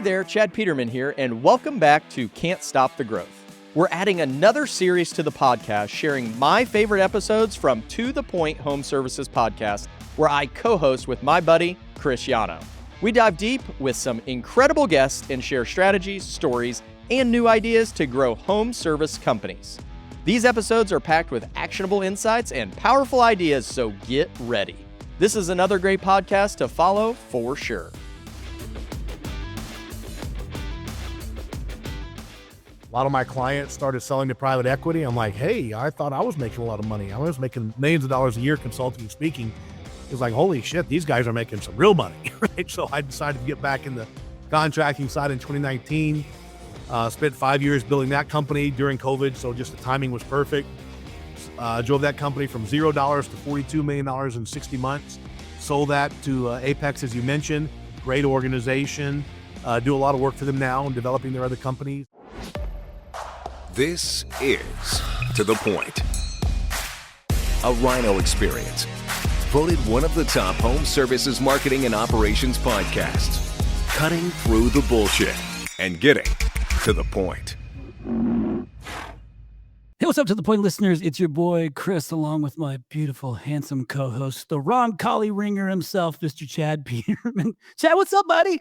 there, Chad Peterman here, and welcome back to Can't Stop the Growth. We're adding another series to the podcast, sharing my favorite episodes from To The Point Home Services podcast, where I co-host with my buddy, Chris Yano. We dive deep with some incredible guests and share strategies, stories, and new ideas to grow home service companies. These episodes are packed with actionable insights and powerful ideas, so get ready. This is another great podcast to follow for sure. A lot of my clients started selling to private equity. I'm like, hey, I thought I was making a lot of money. I was making millions of dollars a year consulting and speaking. It was like, holy shit, these guys are making some real money, right? So I decided to get back in the contracting side in 2019. Spent 5 years building that company during COVID, so just the timing was perfect. Drove that company from $0 to $42 million in 60 months. Sold that to Apex, as you mentioned. Great organization. Do a lot of work for them now in developing their other companies. This is To The Point, a Rhino experience. Voted one of the top home services marketing and operations podcasts. Cutting through the bullshit and getting to the point. Hey, what's up, To The Point listeners? It's your boy, Chris, along with my beautiful, handsome co-host, the Ron Collie ringer himself, Mr. Chad Peterman. Chad, what's up, buddy?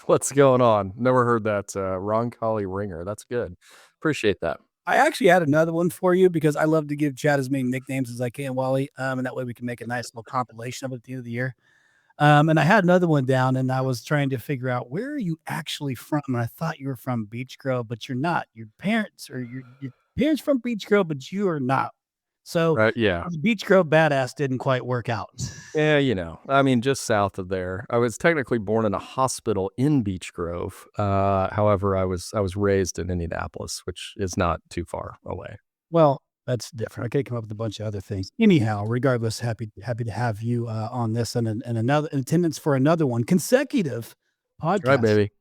What's going on? Never heard that Ron Collie ringer. That's good. Appreciate that. I actually had another one for you because I love to give Chad as many nicknames as I can, Wally, and that way we can make a nice little compilation of it at the end of the year. And I had another one down, and I was trying to figure out, where are you actually from? And I thought you were from Beech Grove, but you're not. Your parents from Beech Grove, but you are not. So yeah, the Beech Grove badass didn't quite work out. Yeah, just south of there. I was technically born in a hospital in Beech Grove. However, I was raised in Indianapolis, which is not too far away. Well, that's different. I could come up with a bunch of other things. Anyhow, regardless, happy to have you on this and another in attendance for another one consecutive podcast. Right, baby.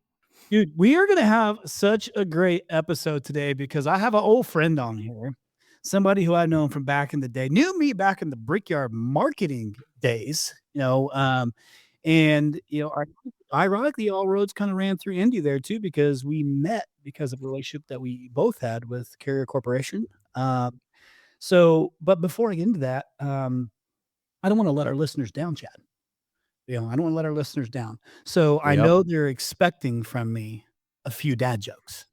Dude, we are going to have such a great episode today because I have an old friend on here, somebody who I've known from back in the day, knew me back in the Brickyard marketing days, ironically, all roads kind of ran through Indy there too, because we met because of a relationship that we both had with Carrier Corporation. But before I get into that, I don't want to let our listeners down, Chad. I don't want to let our listeners down. So I know they're expecting from me a few dad jokes.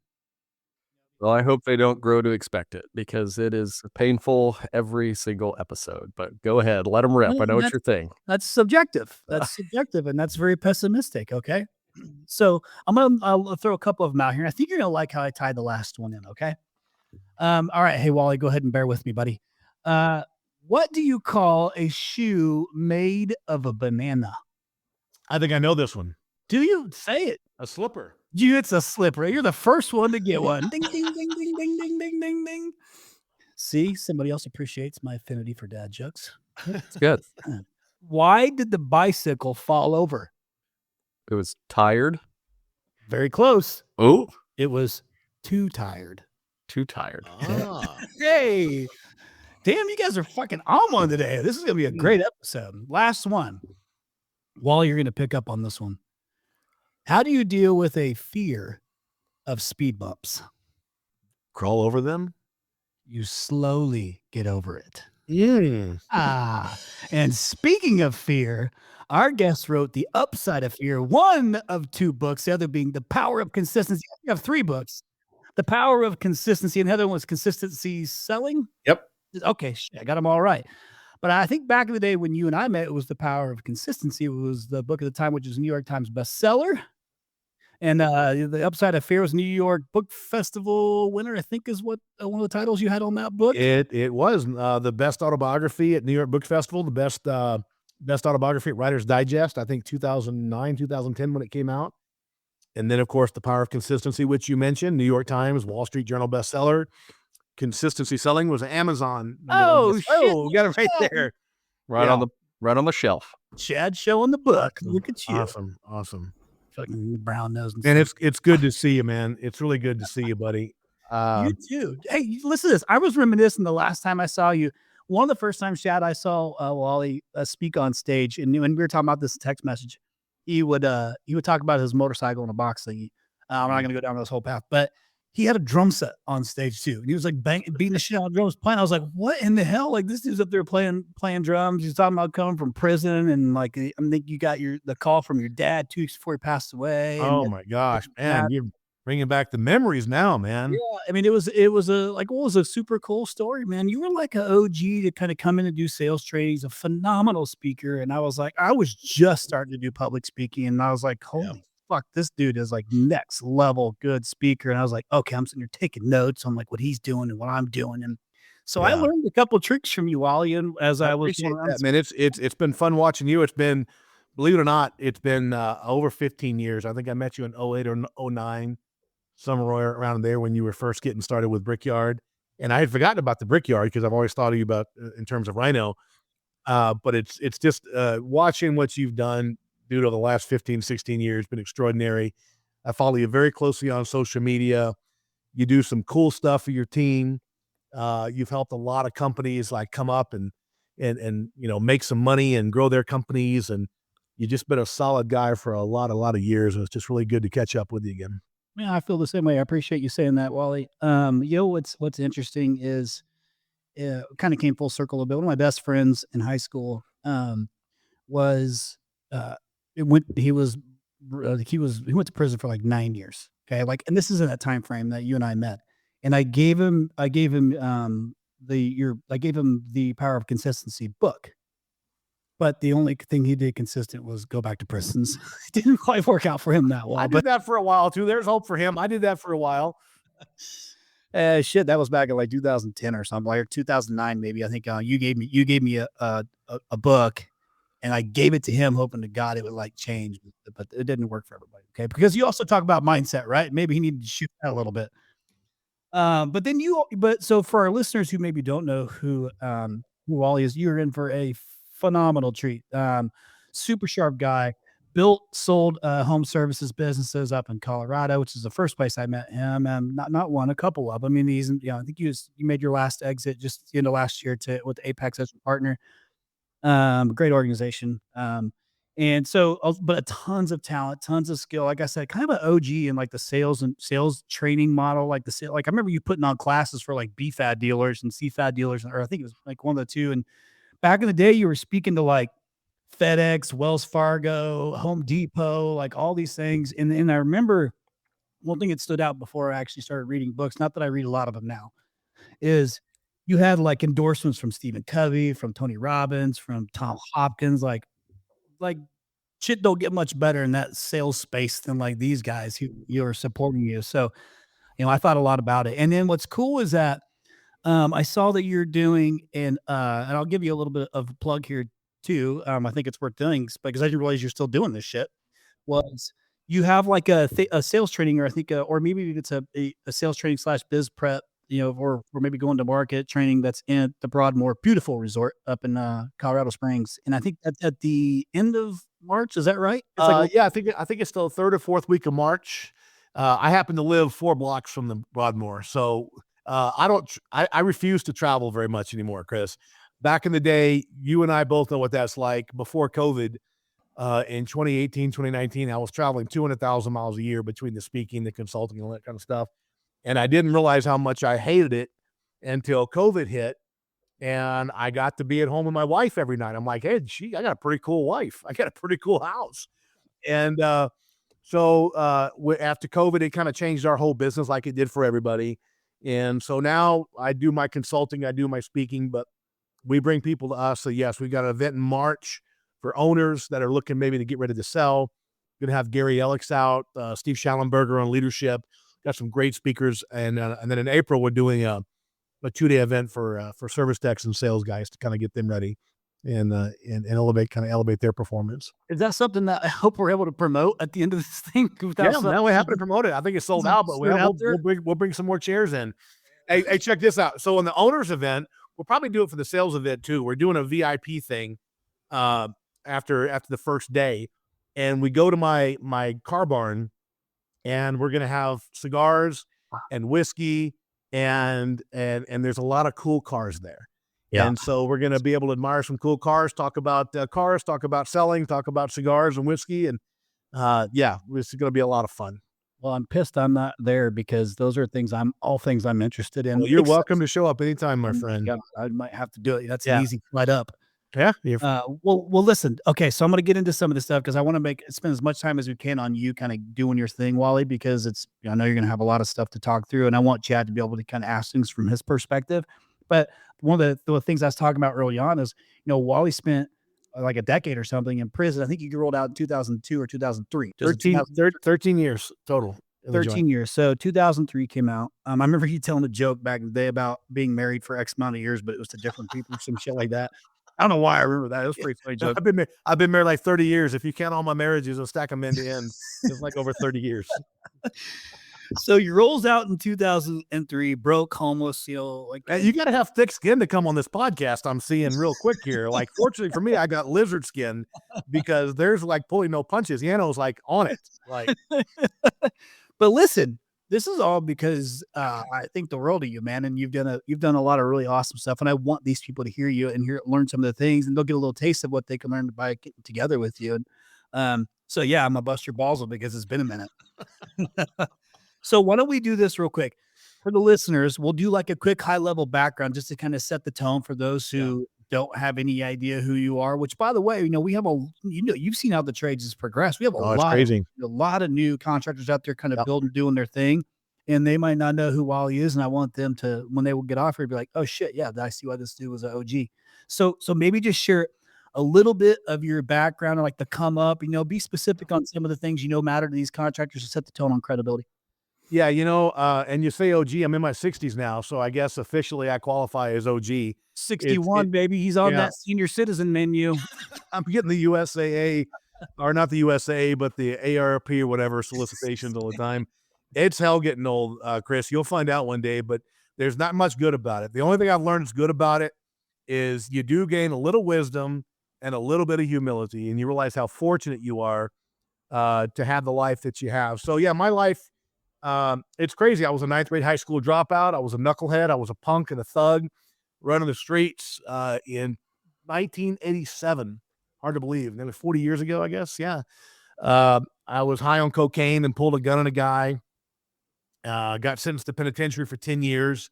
Well, I hope they don't grow to expect it because it is painful every single episode. But go ahead, let them rip. I know it's your thing. That's subjective. That's subjective, and that's very pessimistic. Okay, so I'll throw a couple of them out here. I think you're gonna like how I tied the last one in. Okay. All right. Hey, Wally, go ahead and bear with me, buddy. What do you call a shoe made of a banana? I think I know this one. Do you? Say it. A slipper. It's a slipper. You're the first one to get one. Ding, ding, ding, ding, ding, ding, ding, ding, ding. See, somebody else appreciates my affinity for dad jokes. It's good. Why did the bicycle fall over? It was tired. Very close. Oh, it was too tired. Too tired. Hey, damn, you guys are fucking on one today. This is going to be a great episode. Last one. Wally, you're going to pick up on this one. How do you deal with a fear of speed bumps? Crawl over them? You slowly get over it. Mm. And speaking of fear, our guest wrote The Upside of Fear, one of two books, the other being The Power of Consistency. You have three books. The Power of Consistency, and the other one was Consistency Selling? Yep. Okay, I got them all right. But I think back in the day when you and I met, it was The Power of Consistency. It was the book at the time, which is a New York Times bestseller. And The Upside of Fear was New York Book Festival winner, I think is what one of the titles you had on that book. It was the best autobiography at New York Book Festival, the best autobiography at Writer's Digest, I think 2009, 2010 when it came out. And then, of course, The Power of Consistency, which you mentioned, New York Times, Wall Street Journal bestseller. Consistency Selling was Amazon. Oh, shit. Oh, we got it right there. Right on the shelf. Chad showing the book. Look at you. Awesome. Fucking brown nose. And it's good to see you, man. It's really good to see you, buddy. You too. Hey, listen to this. I was reminiscing the last time I saw you. One of the first times, Chad, I saw Wally speak on stage, and when we were talking about this text message, he would talk about his motorcycle in a box thing. I'm not going to go down this whole path, but he had a drum set on stage too. And he was like beating the shit out of drums playing. I was like, what in the hell? Like this dude's up there playing drums. He's talking about coming from prison. And like, I think you got the call from your dad 2 weeks before he passed away. Oh my gosh, man. You're bringing back the memories now, man. Yeah. I mean, it was a super cool story, man. You were like an OG to kind of come in and do sales training. He's a phenomenal speaker. And I was like, I was just starting to do public speaking. And I was like, holy fuck, this dude is like next level good speaker. And I was like, okay, I'm sitting here taking notes on like what he's doing and what I'm doing. And so I learned a couple of tricks from you, Wally, and as I was going around. Man, it's been fun watching you. It's been, believe it or not, it's been over 15 years. I think I met you in 08 or 09, somewhere around there when you were first getting started with Brickyard. And I had forgotten about the Brickyard because I've always thought of you about in terms of Rhino. But it's just watching what you've done, dude, over the last 15, 16 years, been extraordinary. I follow you very closely on social media. You do some cool stuff for your team. You've helped a lot of companies like come up and make some money and grow their companies. And you've just been a solid guy for a lot of years. And it's just really good to catch up with you again. Yeah, I feel the same way. I appreciate you saying that, Wally. What's interesting is kind of came full circle a bit. One of my best friends in high school was he went to prison for like 9 years. Okay. Like, and this is in that time frame that you and I met. And I gave him the Power of Consistency book. But the only thing he did consistent was go back to prisons. It didn't quite work out for him that well. I did that for a while too. There's hope for him. I did that for a while. Shit, that was back in like 2010 or something, like 2009 maybe. I think you gave me a book, and I gave it to him, hoping to God it would like change, but it didn't work for everybody. Okay, because you also talk about mindset, right? Maybe he needed to shoot that a little bit. But so for our listeners who maybe don't know who Wally is, you're in for a phenomenal treat. Super sharp guy. Sold home services businesses up in Colorado, which is the first place I met him. Not one, a couple of. I mean, I think you made your last exit just the end of last year with Apex as a partner. Great organization. And so, but tons of talent, tons of skill. Like I said, kind of an OG in like the sales training model. Like I remember you putting on classes for like BFAD dealers and CFAD dealers, or I think it was like one of the two. And back in the day, you were speaking to like FedEx, Wells Fargo, Home Depot, like all these things. And I remember one thing that stood out before I actually started reading books, not that I read a lot of them now, is you had like endorsements from Stephen Covey, from Tony Robbins, from Tom Hopkins, like shit don't get much better in that sales space than like these guys who are supporting you. So, I thought a lot about it. And then what's cool is that I saw that you're doing, and I'll give you a little bit of a plug here too. I think it's worth doing because I didn't realize you're still doing this shit. Was you have like a sales training, or I think, or maybe it's a sales training / biz prep, or maybe going to market training that's in the Broadmoor beautiful resort up in Colorado Springs. And I think that's at the end of March. Is that right? Yeah, I think it's the 3rd or 4th week of March. I happen to live 4 blocks from the Broadmoor, so I refuse to travel very much anymore, Chris. Back in the day, you and I both know what that's like. Before COVID, in 2018, 2019, I was traveling 200,000 miles a year between the speaking, the consulting, and all that kind of stuff. And I didn't realize how much I hated it until COVID hit, and I got to be at home with my wife every night. I'm like, hey, I got a pretty cool wife. I got a pretty cool house. And so after COVID, it kind of changed our whole business like it did for everybody. And so now I do my consulting, I do my speaking, but we bring people to us. So yes, we've got an event in March for owners that are looking maybe to get ready to sell. Going to have Gary Ellick's out, Steve Schallenberger on leadership. Got some great speakers, and then in April we're doing a 2-day event for service techs and sales guys to kind of get them ready and elevate their performance. Is that something that I hope we're able to promote at the end of this thing? Now we happen to promote it. I think it's sold out, but we'll bring some more chairs in. Hey, check this out. So on the owners event, we'll probably do it for the sales event too. We're doing a VIP thing after the first day, and we go to my car barn, and we're gonna have cigars and whiskey, and there's a lot of cool cars there. Yeah. And so we're gonna be able to admire some cool cars, talk about cars, talk about selling, talk about cigars and whiskey, and this is gonna be a lot of fun. Well, I'm pissed I'm not there because those are all things I'm interested in. Well, you're except- welcome to show up anytime, my Oh my friend. God, I might have to do it. That's an Yeah. easy flight up. Yeah. Well, listen. Okay, so I'm gonna get into some of this stuff because I want to spend as much time as we can on you kind of doing your thing, Wally, because I know you're gonna have a lot of stuff to talk through, and I want Chad to be able to kind of ask things from his perspective. But one of the things I was talking about early on is, Wally spent like a decade or something in prison. I think you rolled out in 2002 or 2003. 13 years total. 13 years. So 2003 came out. I remember you telling a joke back in the day about being married for X amount of years, but it was to different people or some shit like that. I don't know why I remember that. It was a pretty funny joke. I've been married like 30 years. If you count all my marriages and stack them end to end, it's like over 30 years. So he rolls out in 2003, broke, homeless, Man, you got to have thick skin to come on this podcast. I'm seeing real quick here. Like, fortunately for me, I got lizard skin because there's like pulling no punches. Yano's like on it. Like, but listen, this is all because I think the world of you, man, and you've done a lot of really awesome stuff, and I want these people to hear you and learn some of the things, and they'll get a little taste of what they can learn by getting together with you. And so yeah, I'm gonna bust your balls because it's been a minute. So why don't we do this real quick for the listeners? We'll do like a quick high level background just to kind of set the tone for those who don't have any idea who you are. Which, by the way, we have you've seen how the trades has progressed. We have a lot of new contractors out there kind of building, doing their thing, and they might not know who Wally is. And I want them to, when they will get off here, be like, oh shit, yeah, I see why this dude was an OG. So maybe just share a little bit of your background and like the come up. Be specific on some of the things matter to these contractors to set the tone on credibility. Yeah, and you say OG, I'm in my 60s now, so I guess officially I qualify as OG. 61, baby. He's on that senior citizen menu. I'm getting the USAA, or not the USAA, but the ARP or whatever solicitations all the time. It's hell getting old, Chris. You'll find out one day, but there's not much good about it. The only thing I've learned is good about it is you do gain a little wisdom and a little bit of humility, and you realize how fortunate you are to have the life that you have. So yeah, my life, it's crazy. I was a 9th grade high school dropout. I was a knucklehead. I was a punk and a thug running the streets in 1987. Hard to believe. Nearly 40 years ago, I guess. Yeah. I was high on cocaine and pulled a gun on a guy. Got sentenced to penitentiary for 10 years.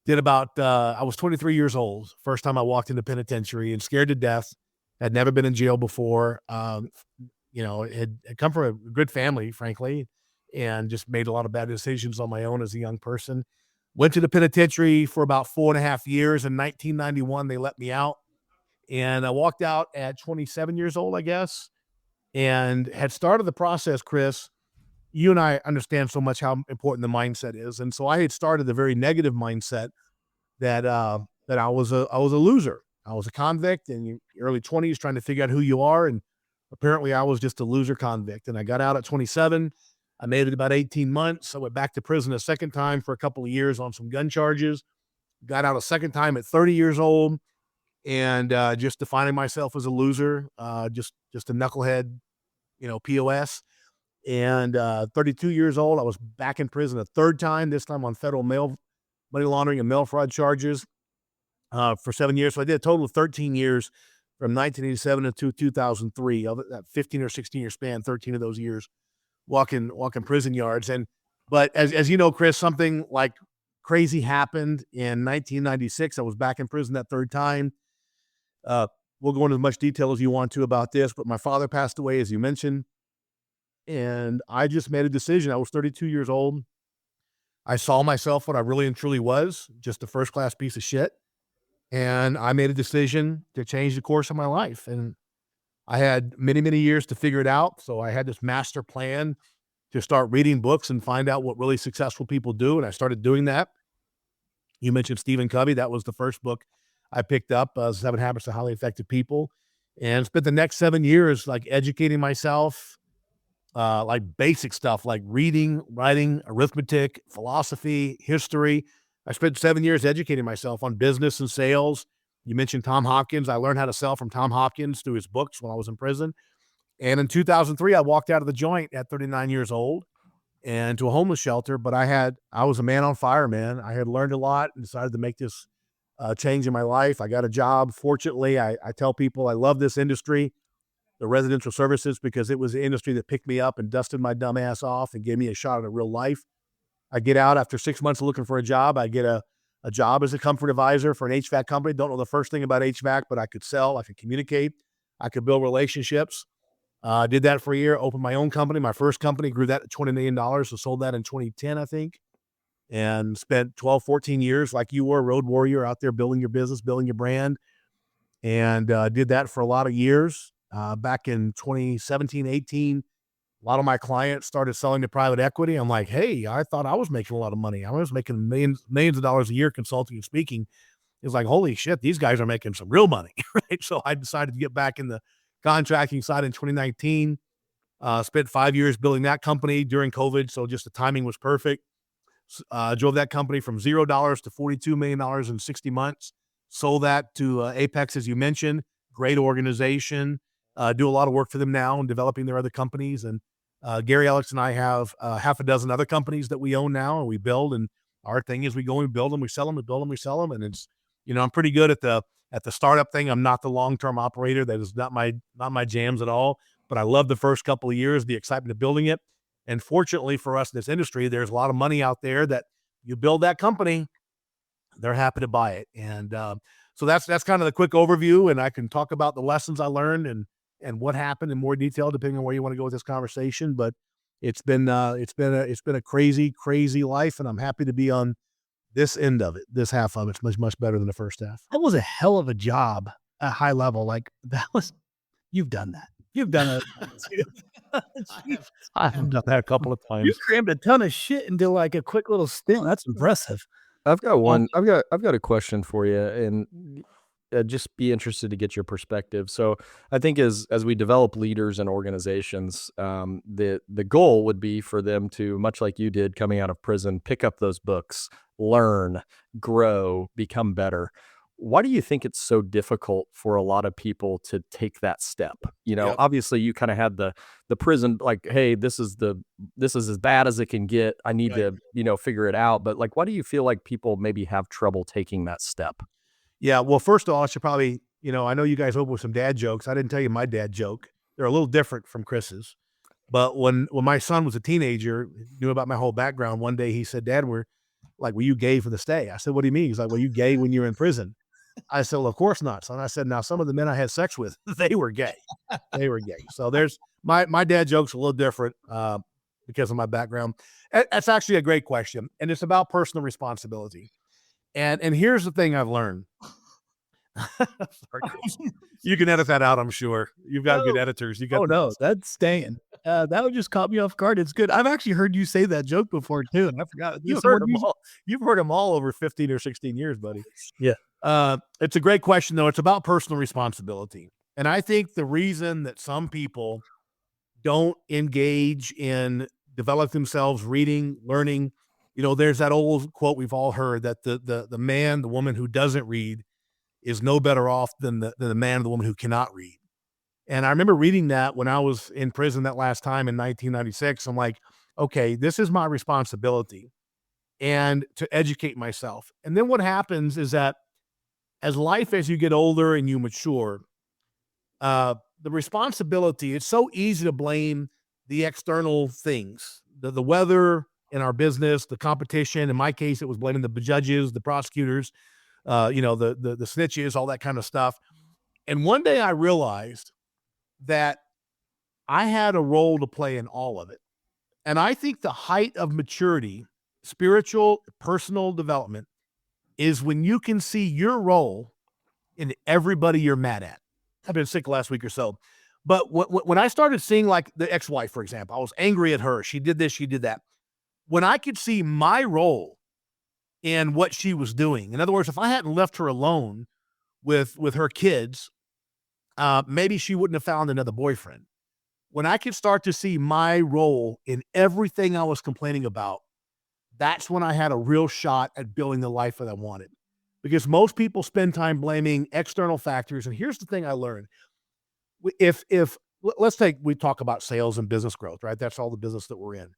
I was 23 years old. First time I walked into penitentiary and scared to death. Had never been in jail before. Had come from a good family, frankly, and just made a lot of bad decisions on my own as a young person. Went to the penitentiary for about 4.5 years. In 1991, they let me out. And I walked out at 27 years old, I guess, and had started the process, Chris. You and I understand so much how important the mindset is. And so I had started a very negative mindset that I was a loser. I was a convict in your early 20s trying to figure out who you are. And apparently I was just a loser convict. And I got out at 27. I made it about 18 months. I went back to prison a second time for a couple of years on some gun charges. Got out a second time at 30 years old, and just defining myself as a loser, just a knucklehead, POS. And 32 years old, I was back in prison a third time, this time on federal money laundering and mail fraud charges for 7 years. So I did a total of 13 years from 1987 to 2003. Of that 15 or 16 year span, 13 of those years walking prison yards. But as you know, Chris, something like crazy happened in 1996. I was back in prison that third time. We'll go into as much detail as you want to about this, but my father passed away, as you mentioned. And I just made a decision. I was 32 years old. I saw myself what I really and truly was, just a first-class piece of shit. And I made a decision to change the course of my life. And I had many, many years to figure it out. So I had this master plan to start reading books and find out what really successful people do. And I started doing that. You mentioned Stephen Covey. That was the first book I picked up, 7 Habits of Highly Effective People, and spent the next 7 years like educating myself, like basic stuff like reading, writing, arithmetic, philosophy, history. I spent 7 years educating myself on business and sales. You mentioned Tom Hopkins. I learned how to sell from Tom Hopkins through his books when I was in prison. And in 2003, I walked out of the joint at 39 years old and to a homeless shelter. But I was a man on fire, man. I had learned a lot and decided to make this change in my life. I got a job. Fortunately, I tell people I love this industry. the residential services because it was the industry that picked me up and dusted my dumb ass off and gave me a shot at real life. I get out after 6 months of looking for a job. I get a job as a comfort advisor for an HVAC company. Don't know the first thing about HVAC, but I could sell, I could communicate, I could build relationships. Did that for a year, opened my own company. My first company, grew that to $20 million. So sold that in 2010, I think, and spent 12, 14 years like you were, a road warrior out there building your business, building your brand. And did that for a lot of years. Back in 2017, 18, a lot of my clients started selling to private equity. I'm like, hey, I thought I was making a lot of money. I was making millions of dollars a year consulting and speaking. It's like, holy shit, these guys are making some real money, right? So I decided to get back in the contracting side in 2019. Spent 5 years building that company during COVID, so just the timing was perfect. Drove that company from $0 to $42 million in 60 months. Sold that to Apex, as you mentioned. Great organization. Do a lot of work for them now and developing their other companies. And Gary, Alex, and I have half a dozen other companies that we own now and we build. And our thing is we go and build them, we sell them, we build them, we sell them. And it's, I'm pretty good at the startup thing. I'm not the long-term operator. That is not my jams at all. But I love the first couple of years, the excitement of building it. And fortunately for us in this industry, there's a lot of money out there that you build that company, they're happy to buy it. And so that's kind of the quick overview. And I can talk about the lessons I learned and what happened in more detail, depending on where you want to go with this conversation. But it's been a crazy life, and I'm happy to be on this end of it. This half of it's much better than the first half. That was a hell of a job at high level. Like you've done that. You've done it. I have done that a couple of times. You crammed a ton of shit into like a quick little stint. That's impressive. I've got a question for you, and just be interested to get your perspective. So I think as we develop leaders and organizations, the goal would be for them to, much like you did coming out of prison, pick up those books, learn, grow, become better. Why do you think it's so difficult for a lot of people to take that step? Yep. Obviously you kind of had the prison, like, hey, this is as bad as it can get. I need to, figure it out. But like, why do you feel like people maybe have trouble taking that step? Yeah. Well, first of all, I should probably, I know you guys open with some dad jokes. I didn't tell you my dad joke. They're a little different from Chris's. But when my son was a teenager, knew about my whole background, one day he said, Dad, were you gay for the stay? I said, what do you mean? He's like, well, you gay when you were in prison? I said, well, of course not, son. I said, now some of the men I had sex with, they were gay. They were gay. So there's my dad joke's a little different because of my background. That's actually a great question. And it's about personal responsibility. And here's the thing I've learned. Sorry, you can edit that out, I'm sure. You've got good editors. No, that's staying. That would just caught me off guard. It's good. I've actually heard you say that joke before too, and I forgot. You've heard them all over 15 or 16 years, buddy. Yeah. It's a great question, though. It's about personal responsibility. And I think the reason that some people don't engage in develop themselves, reading, learning, there's that old quote we've all heard that the man, the woman who doesn't read is no better off than the man or the woman who cannot read. And I remember reading that when I was in prison that last time in 1996. I'm like, okay, this is my responsibility and to educate myself. And then what happens is that as you get older and you mature, the responsibility, it's so easy to blame the external things, the weather in our business, the competition. In my case, it was blaming the judges, the prosecutors, the snitches, all that kind of stuff. And one day I realized that I had a role to play in all of it. And I think the height of maturity, spiritual, personal development, is when you can see your role in everybody you're mad at. I've been sick last week or so. But when I started seeing like the ex-wife, for example, I was angry at her. She did this, she did that. When I could see my role in what she was doing, in other words, if I hadn't left her alone with her kids, maybe she wouldn't have found another boyfriend. When I could start to see my role in everything I was complaining about, that's when I had a real shot at building the life that I wanted. Because most people spend time blaming external factors. And here's the thing I learned. We talk about sales and business growth, right? That's all the business that we're in.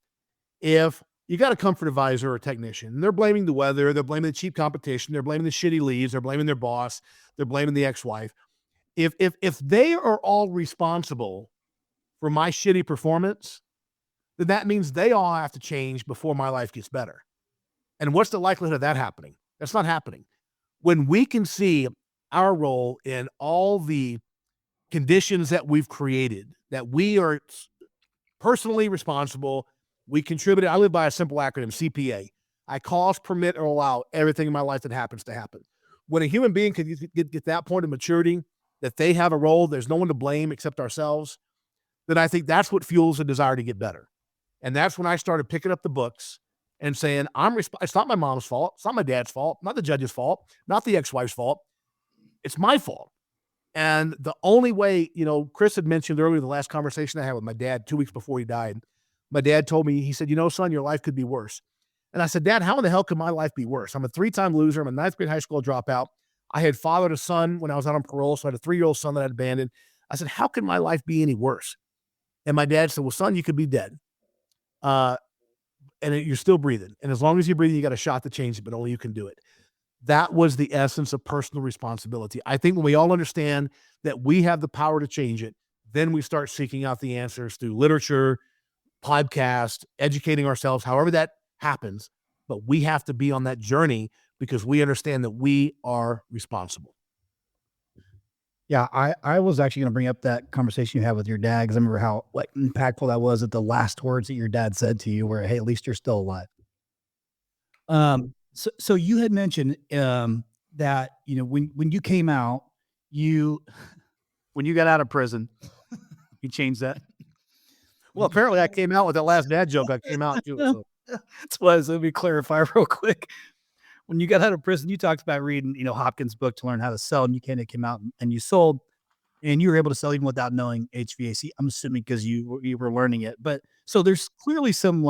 If you got a comfort advisor or a technician, and they're blaming the weather, they're blaming the cheap competition, they're blaming the shitty leads, they're blaming their boss, they're blaming the ex-wife. If they are all responsible for my shitty performance, then that means they all have to change before my life gets better. And what's the likelihood of that happening? That's not happening. When we can see our role in all the conditions that we've created, that we are personally responsible, we contributed. I live by a simple acronym, CPA. I cause, permit, or allow everything in my life that happens to happen. When a human being can get that point of maturity, that they have a role, there's no one to blame except ourselves, then I think that's what fuels the desire to get better. And that's when I started picking up the books and saying, it's not my mom's fault. It's not my dad's fault. Not the judge's fault. Not the ex-wife's fault. It's my fault. And the only way, Chris had mentioned earlier, the last conversation I had with my dad 2 weeks before he died, my dad told me, he said, son, your life could be worse. And I said, Dad, how in the hell could my life be worse? I'm a 3-time loser. I'm a 9th grade high school dropout. I had fathered a son when I was out on parole. So I had a 3-year-old son that I'd abandoned. I said, how can my life be any worse? And my dad said, well, son, you could be dead. You're still breathing. And as long as you're breathing, you got a shot to change it, but only you can do it. That was the essence of personal responsibility. I think when we all understand that we have the power to change it, then we start seeking out the answers through literature, podcast, educating ourselves, however that happens. But we have to be on that journey because we understand that we are responsible. Yeah, I was actually going to bring up that conversation you had with your dad because I remember how impactful that was at the last words that your dad said to you, where, hey, at least you're still alive. So you had mentioned that when you came out, when you got out of prison, you changed that. Well, apparently I came out with that last dad joke. I came out too. So. That's why. Let me clarify real quick. When you got out of prison, you talked about reading, Hopkins' book to learn how to sell, and you came out and you sold, and you were able to sell even without knowing HVAC. I'm assuming because you were learning it. But so there's clearly some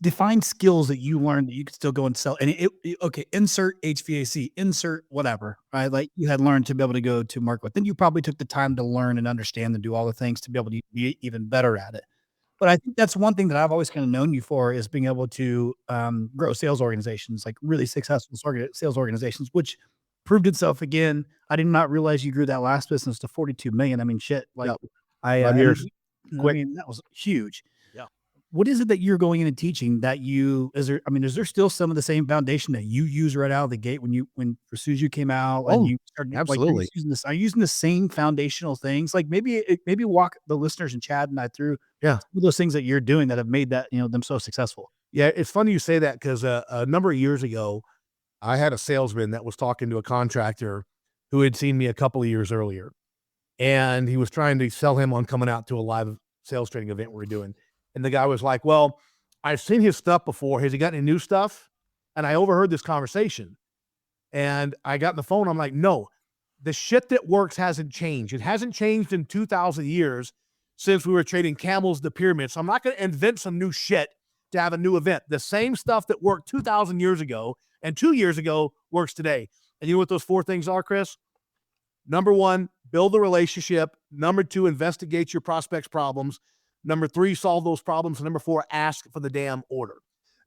defined skills that you learned that you could still go and sell. And okay, insert HVAC, insert whatever, right? Like you had learned to be able to go to market with. Then you probably took the time to learn and understand and do all the things to be able to be even better at it. But I think that's one thing that I've always kind of known you for is being able to grow sales organizations, like really successful sales organizations, which proved itself again. I did not realize you grew that last business to 42 million. I mean, shit. Like Yep. 5 years. Quick. I mean, that was huge. Yeah. What is it that you're going in and teaching that is there still some of the same foundation that you use right out of the gate when Prasuju came out and you started absolutely are you using the same foundational things? Like maybe walk the listeners and Chad and I through some of those things that you're doing that have made that, them so successful. Yeah. It's funny you say that because a number of years ago, I had a salesman that was talking to a contractor who had seen me a couple of years earlier. And he was trying to sell him on coming out to a live sales training event we're doing. And the guy was like, well, I've seen his stuff before. Has he got any new stuff? And I overheard this conversation. And I got on the phone. I'm like, no, the shit that works hasn't changed. It hasn't changed in 2,000 years since we were trading camels to pyramids. So I'm not going to invent some new shit to have a new event. The same stuff that worked 2,000 years ago and 2 years ago works today. And you know what those 4 things are, Chris? Number 1, build the relationship. Number 2, investigate your prospects' problems. Number 3, solve those problems. And number 4, ask for the damn order.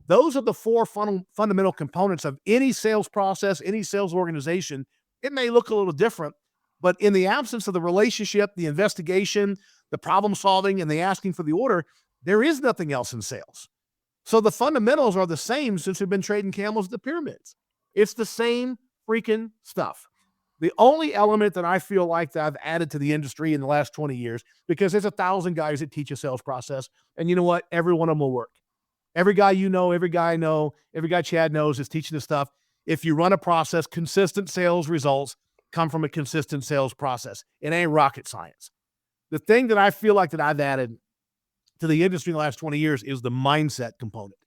Those are the 4 fundamental components of any sales process, any sales organization. It may look a little different, but in the absence of the relationship, the investigation, the problem solving, and the asking for the order, there is nothing else in sales. So the fundamentals are the same since we've been trading camels at the pyramids. It's the same freaking stuff. The only element that I feel like that I've added to the industry in the last 20 years, because there's 1,000 guys that teach a sales process, and you know what? Every one of them will work. Every guy you know, every guy I know, every guy Chad knows is teaching this stuff. If you run a process, consistent sales results come from a consistent sales process. It ain't rocket science. The thing that I feel like that I've added to the industry in the last 20 years is the mindset component.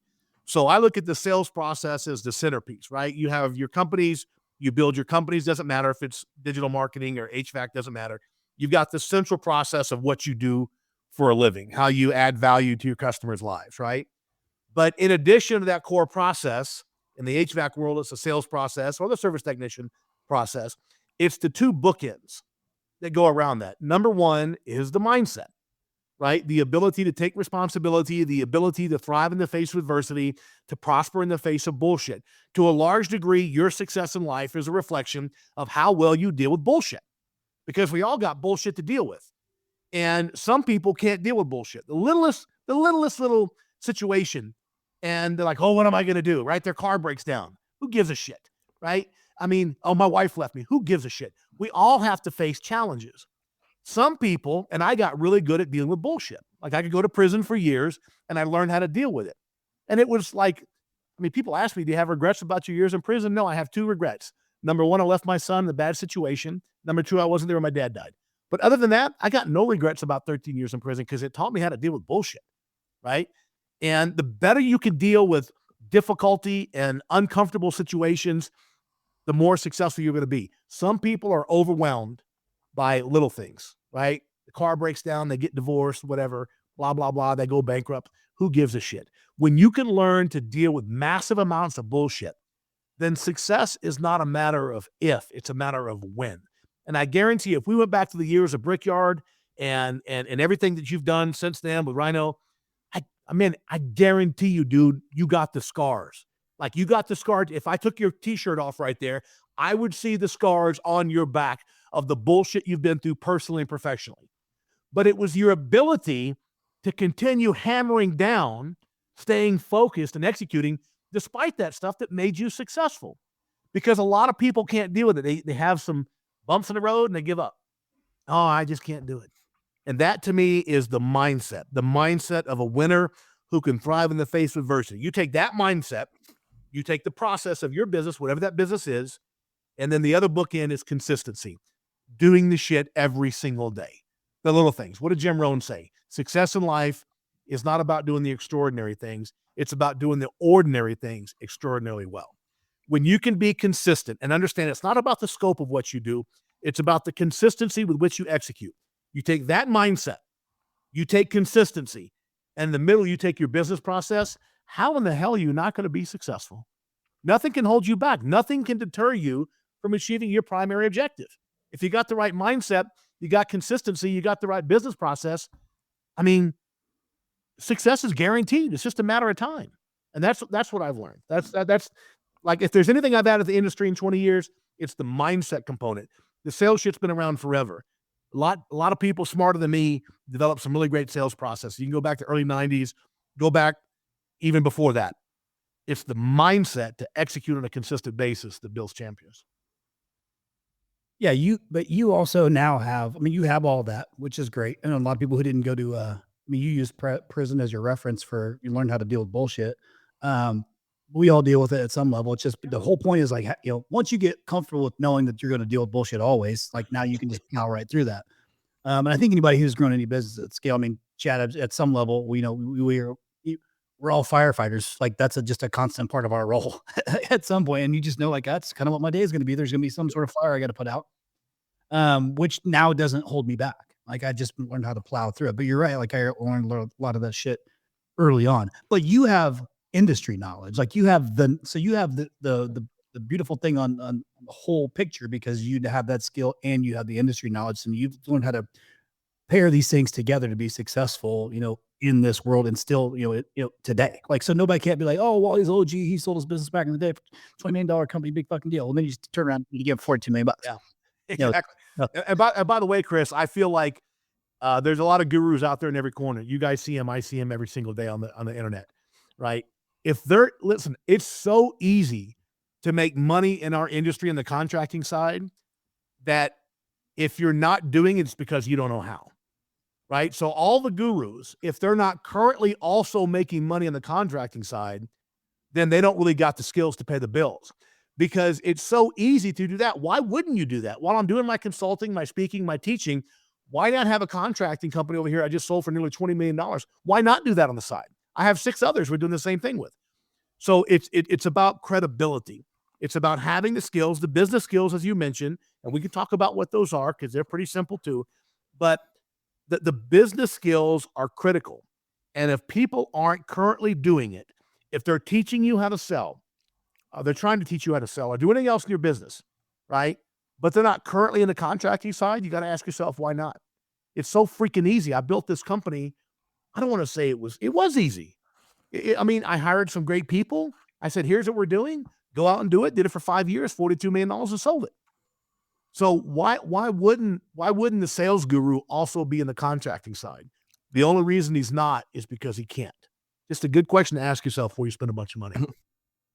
So I look at the sales process as the centerpiece, right? You have your companies, you build your companies, doesn't matter if it's digital marketing or HVAC, doesn't matter. You've got the central process of what you do for a living, how you add value to your customers' lives, right? But in addition to that core process, in the HVAC world, it's the sales process or the service technician process. It's the 2 bookends that go around that. Number 1 is the mindset. right? The ability to take responsibility, the ability to thrive in the face of adversity, to prosper in the face of bullshit. To a large degree, your success in life is a reflection of how well you deal with bullshit, because we all got bullshit to deal with. And some people can't deal with bullshit. The littlest little situation, and they're like, oh, what am I going to do? Right? Their car breaks down. Who gives a shit? Right? I mean, oh, my wife left me. Who gives a shit? We all have to face challenges. Some people, and I got really good at dealing with bullshit. Like, I could go to prison for years and I learned how to deal with it. And it was like, I mean, people ask me, do you have regrets about your years in prison? No, I have 2 regrets. Number 1, I left my son in a bad situation. Number 2, I wasn't there when my dad died. But other than that, I got no regrets about 13 years in prison, because it taught me how to deal with bullshit, right? And the better you can deal with difficulty and uncomfortable situations, the more successful you're going to be. Some people are overwhelmed by little things, right? The car breaks down, they get divorced, whatever, blah, blah, blah, they go bankrupt. Who gives a shit? When you can learn to deal with massive amounts of bullshit, then success is not a matter of if, it's a matter of when. And I guarantee you, if we went back to the years of Brickyard and everything that you've done since then with Rhino, I guarantee you, dude, you got the scars. Like, you got the scars. If I took your t-shirt off right there, I would see the scars on your back of the bullshit you've been through personally and professionally. But it was your ability to continue hammering down, staying focused and executing despite that stuff that made you successful. Because a lot of people can't deal with it. They have some bumps in the road and they give up. Oh, I just can't do it. And that, to me, is the mindset of a winner who can thrive in the face of adversity. You take that mindset, you take the process of your business, whatever that business is, and then the other bookend is consistency. Doing the shit every single day. The little things. What did Jim Rohn say? Success in life is not about doing the extraordinary things. It's about doing the ordinary things extraordinarily well. When you can be consistent and understand it's not about the scope of what you do, it's about the consistency with which you execute. You take that mindset, you take consistency, and in the middle, you take your business process. How in the hell are you not going to be successful? Nothing can hold you back. Nothing can deter you from achieving your primary objective. If you got the right mindset, you got consistency, you got the right business process, I mean, success is guaranteed. It's just a matter of time. And that's what I've learned. That's like, if there's anything I've added to the industry in 20 years, it's the mindset component. The sales shit's been around forever. A lot of people smarter than me developed some really great sales processes. You can go back to early 90s, go back even before that. It's the mindset to execute on a consistent basis that builds champions. Yeah, but you also now have, you have all that, which is great. And a lot of people who didn't go to, you use prison as your reference for, you learned how to deal with bullshit. We all deal with it at some level. It's just, the whole point is like, once you get comfortable with knowing that you're going to deal with bullshit always, like now you can just plow right through that. And I think anybody who's grown any business at scale, Chad, at some level, we're all firefighters. Like, that's just a constant part of our role at some point. And you just know, like, that's kind of what my day is going to be. There's going to be some sort of fire I got to put out, which now doesn't hold me back. Like, I just learned how to plow through it. But you're right. Like, I learned a lot of that shit early on. But you have industry knowledge. Like, you have the beautiful thing on the whole picture, because you have that skill and you have the industry knowledge, and you've learned how to pair these things together to be successful, in this world, and still, today. Like, so nobody can't be like, oh, well, he's OG. He sold his business back in the day for $20 million company, big fucking deal. Well, then you just turn around and you give $42 million. Yeah, exactly. And by the way, Chris, I feel like there's a lot of gurus out there in every corner. You guys see them. I see them every single day on the internet, right? Listen, it's so easy to make money in our industry on the contracting side that if you're not doing it, it's because you don't know how, right? So all the gurus, if they're not currently also making money on the contracting side, then they don't really got the skills to pay the bills, because it's so easy to do that. Why wouldn't you do that? While I'm doing my consulting, my speaking, my teaching, why not have a contracting company over here I just sold for nearly $20 million? Why not do that on the side? I have 6 others we're doing the same thing with. So it's about credibility. It's about having the skills, the business skills, as you mentioned, and we can talk about what those are because they're pretty simple too. But the business skills are critical. And if people aren't currently doing it, if they're teaching you how to sell, they're trying to teach you how to sell or do anything else in your business, right? But they're not currently in the contracting side, you got to ask yourself, why not? It's so freaking easy. I built this company. I don't want to say it was easy. I mean, I hired some great people. I said, here's what we're doing. Go out and do it. Did it for 5 years, $42 million and sold it. So why wouldn't the sales guru also be in the contracting side? The only reason he's not is because he can't. Just a good question to ask yourself before you spend a bunch of money.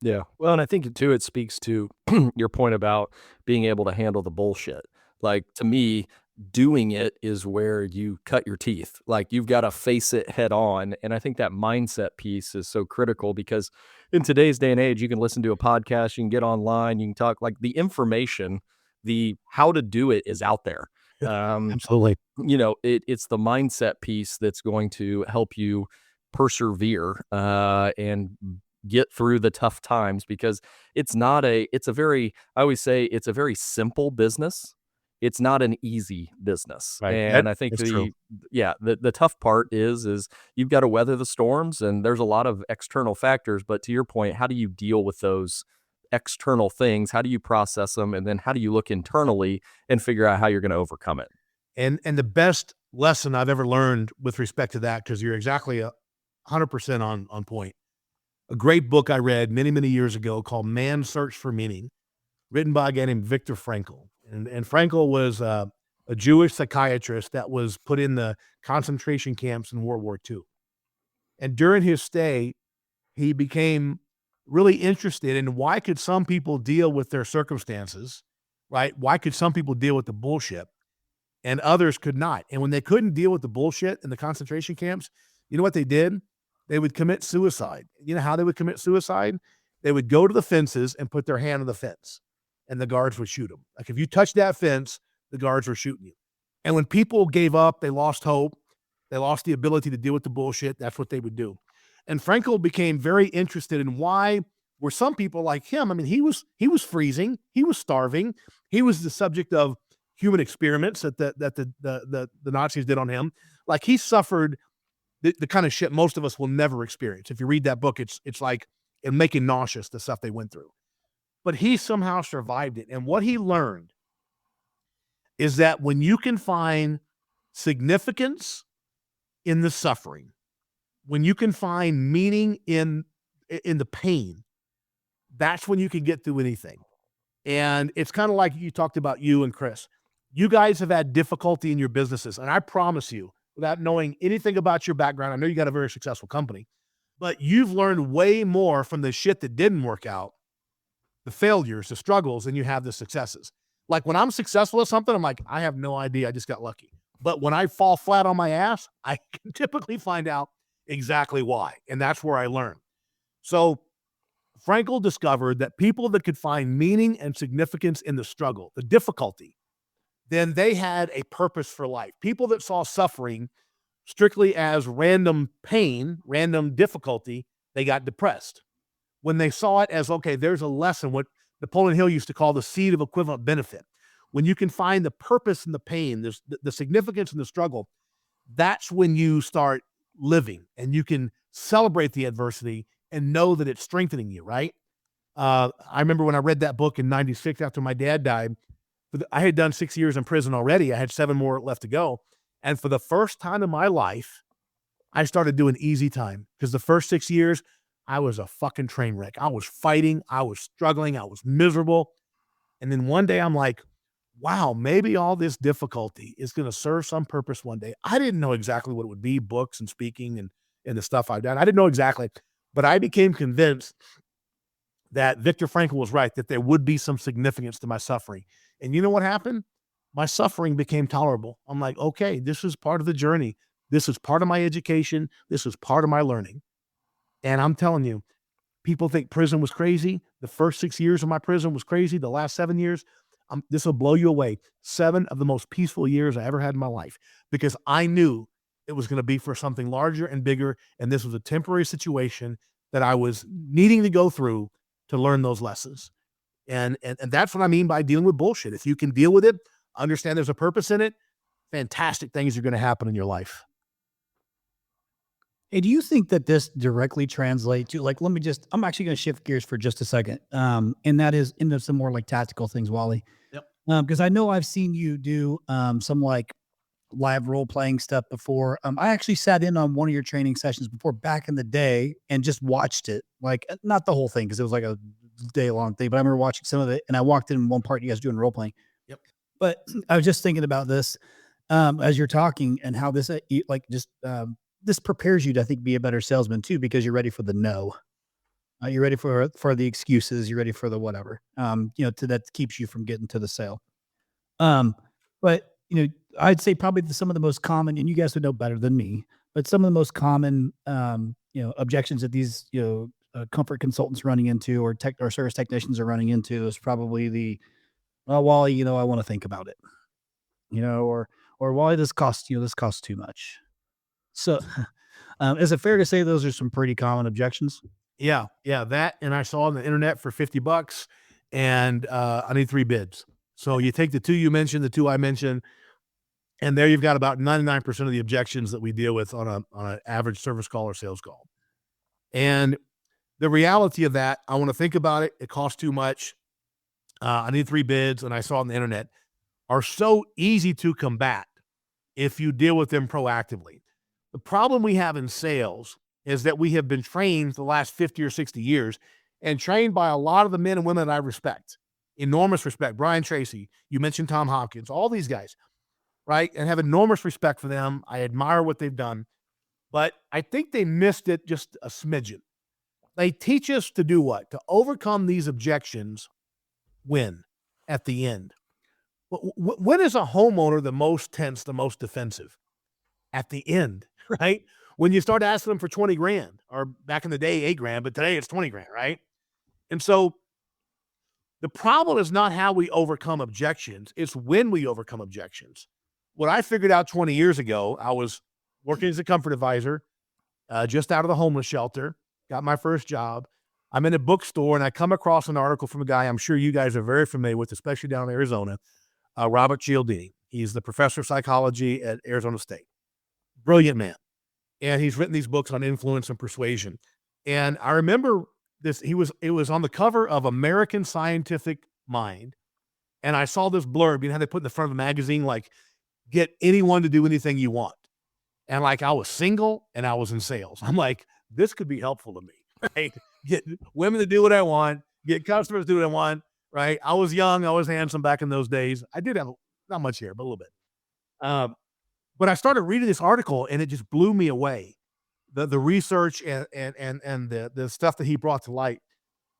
Yeah. Well, and I think too, it speaks to your point about being able to handle the bullshit. Like, to me, doing it is where you cut your teeth. Like, you've got to face it head on. And I think that mindset piece is so critical, because in today's day and age, you can listen to a podcast, you can get online, you can talk, like, the information, the how to do it is out there. Absolutely. It's the mindset piece that's going to help you persevere and get through the tough times, because I always say it's a very simple business. It's not an easy business. Right. And I think the tough part is you've got to weather the storms, and there's a lot of external factors, but to your point, how do you deal with those external things? How do you process them? And then how do you look internally and figure out how you're going to overcome it? And the best lesson I've ever learned with respect to that, because you're exactly 100% on point. A great book I read many, many years ago called Man's Search for Meaning, written by a guy named Viktor Frankl. And Frankl was a Jewish psychiatrist that was put in the concentration camps in World War II. And during his stay, he became really interested in why could some people deal with their circumstances, right? Why could some people deal with the bullshit and others could not? And when they couldn't deal with the bullshit in the concentration camps, you know what they did? They would commit suicide. You know how they would commit suicide? They would go to the fences and put their hand on the fence, and the guards would shoot them. Like, if you touched that fence, the guards were shooting you. And when people gave up, they lost hope, they lost the ability to deal with the bullshit, that's what they would do. And Frankl became very interested in why were some people like him. I mean, he was freezing, he was starving, he was the subject of human experiments that the Nazis did on him. Like, he suffered the kind of shit most of us will never experience. If you read that book, it's like it making nauseous, the stuff they went through. But he somehow survived it. And what he learned is that when you can find significance in the suffering, when you can find meaning in the pain, that's when you can get through anything. And it's kind of like you talked about, you and Chris. You guys have had difficulty in your businesses. And I promise you, without knowing anything about your background, I know you got a very successful company, but you've learned way more from the shit that didn't work out, the failures, the struggles, than you have the successes. Like, when I'm successful at something, I'm like, I have no idea, I just got lucky. But when I fall flat on my ass, I can typically find out exactly why. And that's where I learn. So Frankl discovered that people that could find meaning and significance in the struggle, the difficulty, then they had a purpose for life. People that saw suffering strictly as random pain, random difficulty, they got depressed. When they saw it as, okay, there's a lesson, what Napoleon Hill used to call the seed of equivalent benefit. When you can find the purpose in the pain, there's the significance in the struggle, that's when you start living and you can celebrate the adversity and know that it's strengthening you, right? I remember when I read that book in 96 after my dad died, I had done 6 years in prison already. I had 7 more left to go. And for the first time in my life, I started doing easy time, because the first 6 years, I was a fucking train wreck. I was fighting. I was struggling. I was miserable. And then one day I'm like, wow, maybe all this difficulty is going to serve some purpose one day. I didn't know exactly what it would be, books and speaking and the stuff I've done. I didn't know exactly, but I became convinced that Viktor Frankl was right, that there would be some significance to my suffering. And you know what happened? My suffering became tolerable. I'm like, okay, this is part of the journey. This is part of my education. This is part of my learning. And I'm telling you, people think prison was crazy. The first 6 years of my prison was crazy. The last 7 years, this will blow you away. 7 of the most peaceful years I ever had in my life, because I knew it was going to be for something larger and bigger. And this was a temporary situation that I was needing to go through to learn those lessons. And that's what I mean by dealing with bullshit. If you can deal with it, understand there's a purpose in it, fantastic things are going to happen in your life. Hey, do you think that this directly translates to, like, I'm actually going to shift gears for just a second. And that is into some more like tactical things, Wally. Yep. Because I know I've seen you do some like live role playing stuff before. I actually sat in on one of your training sessions before back in the day and just watched it. Like not the whole thing because it was like a day long thing, but I remember watching some of it and I walked in one part you guys doing role playing. Yep. But I was just thinking about this as you're talking and how this this prepares you to, I think, be a better salesman too, because you're ready for the no. You're ready for the excuses. You're ready for the whatever. That keeps you from getting to the sale. But I'd say probably some of the most common, and you guys would know better than me, but some of the most common, objections that these, comfort consultants running into or service technicians are running into is probably well, Wally, I want to think about it, or Wally, this costs too much. So, is it fair to say those are some pretty common objections? Yeah. That, and I saw on the internet for $50 and, I need 3 bids. So you take the 2 you mentioned, the 2 I mentioned, and there you've got about 99% of the objections that we deal with on an average service call or sales call. And the reality of that, I want to think about it. It costs too much. I need 3 bids, and I saw on the internet, are so easy to combat if you deal with them proactively. The problem we have in sales is that we have been trained the last 50 or 60 years and trained by a lot of the men and women that I respect, enormous respect. Brian Tracy, you mentioned Tom Hopkins, all these guys, right? And have enormous respect for them. I admire what they've done, but I think they missed it just a smidgen. They teach us to do what? To overcome these objections when? At the end. When is a homeowner the most tense, the most defensive? At the end, right? When you start asking them for 20 grand, or back in the day, 8 grand, but today it's 20 grand, right? And so the problem is not how we overcome objections. It's when we overcome objections. What I figured out 20 years ago, I was working as a comfort advisor, just out of the homeless shelter, got my first job. I'm in a bookstore and I come across an article from a guy I'm sure you guys are very familiar with, especially down in Arizona, Robert Cialdini. He's the professor of psychology at Arizona State. Brilliant man. And he's written these books on influence and persuasion. And I remember this, it was on the cover of American Scientific Mind. And I saw this blurb, how they put in the front of the magazine, like, get anyone to do anything you want. And like, I was single and I was in sales. I'm like, this could be helpful to me, right? Get women to do what I want, get customers to do what I want, right? I was young, I was handsome back in those days. I did have not much hair, but a little bit. But I started reading this article and it just blew me away. The research and the stuff that he brought to light.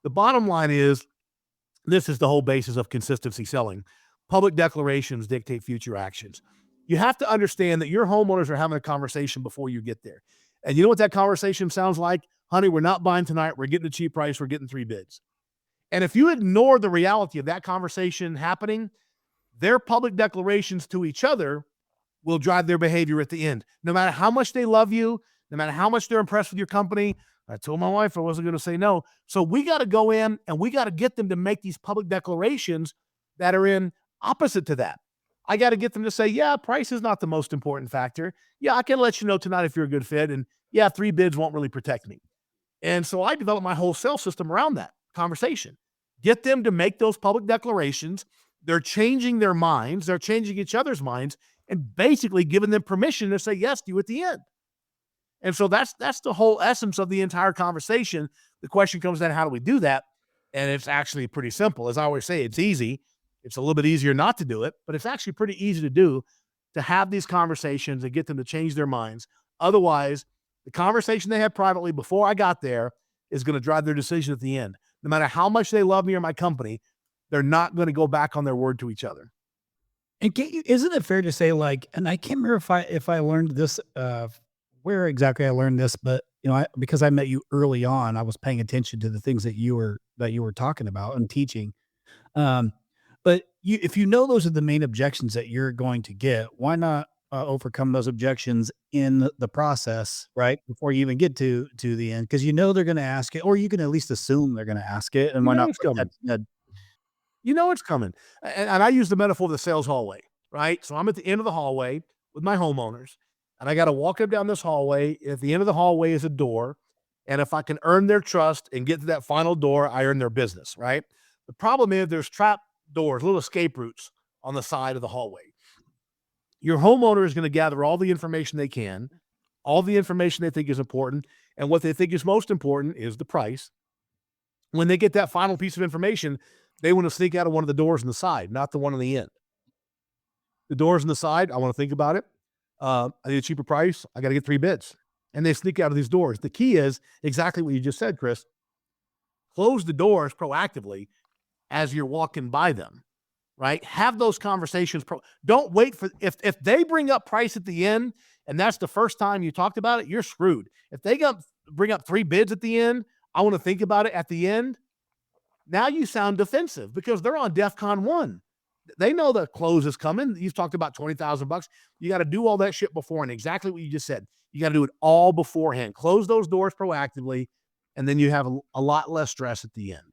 The bottom line is, this is the whole basis of consistency selling. Public declarations dictate future actions. You have to understand that your homeowners are having a conversation before you get there. And you know what that conversation sounds like? Honey, we're not buying tonight. We're getting a cheap price. We're getting 3 bids. And if you ignore the reality of that conversation happening, their public declarations to each other will drive their behavior at the end. No matter how much they love you, no matter how much they're impressed with your company. I told my wife I wasn't going to say no. So we got to go in and we got to get them to make these public declarations that are in opposite to that. I got to get them to say, yeah, price is not the most important factor. Yeah, I can let you know tonight if you're a good fit. And yeah, 3 bids won't really protect me. And so I developed my whole sales system around that conversation. Get them to make those public declarations. They're changing their minds. They're changing each other's minds and basically giving them permission to say yes to you at the end. And so that's the whole essence of the entire conversation. The question comes then, how do we do that? And it's actually pretty simple. As I always say, it's easy. It's a little bit easier not to do it, but it's actually pretty easy to do, to have these conversations and get them to change their minds. Otherwise, the conversation they had privately before I got there is going to drive their decision at the end. No matter how much they love me or my company, they're not going to go back on their word to each other. And isn't it fair to say, like, and I can't remember if I learned this, where exactly I learned this, but because I met you early on, I was paying attention to the things that you were talking about and teaching. But if you know those are the main objections that you're going to get, why not overcome those objections in the process, right? Before you even get to the end, because they're going to ask it, or you can at least assume they're going to ask it, and why not? You know it's coming. And I use the metaphor of the sales hallway, right? So I'm at the end of the hallway with my homeowners, and I got to walk them down this hallway. At the end of the hallway is a door. And if I can earn their trust and get to that final door, I earn their business, right? The problem is there's trap doors, little escape routes on the side of the hallway. Your homeowner is going to gather all the information they can, all the information they think is important, and what they think is most important is the price. When they get that final piece of information, they want to sneak out of one of the doors on the side, not the one on the end. The doors on the side, I want to think about it. I need a cheaper price. I got to get 3 bids. And they sneak out of these doors. The key is exactly what you just said, Chris. Close the doors proactively as you're walking by them, right? Have those conversations. Don't wait for, if they bring up price at the end and that's the first time you talked about it, you're screwed. If they bring up 3 bids at the end, I want to think about it at the end. Now you sound defensive because they're on DEFCON 1. They know the close is coming. You've talked about $20,000. You got to do all that shit before. And exactly what you just said, you got to do it all beforehand. Close those doors proactively. And then you have a lot less stress at the end.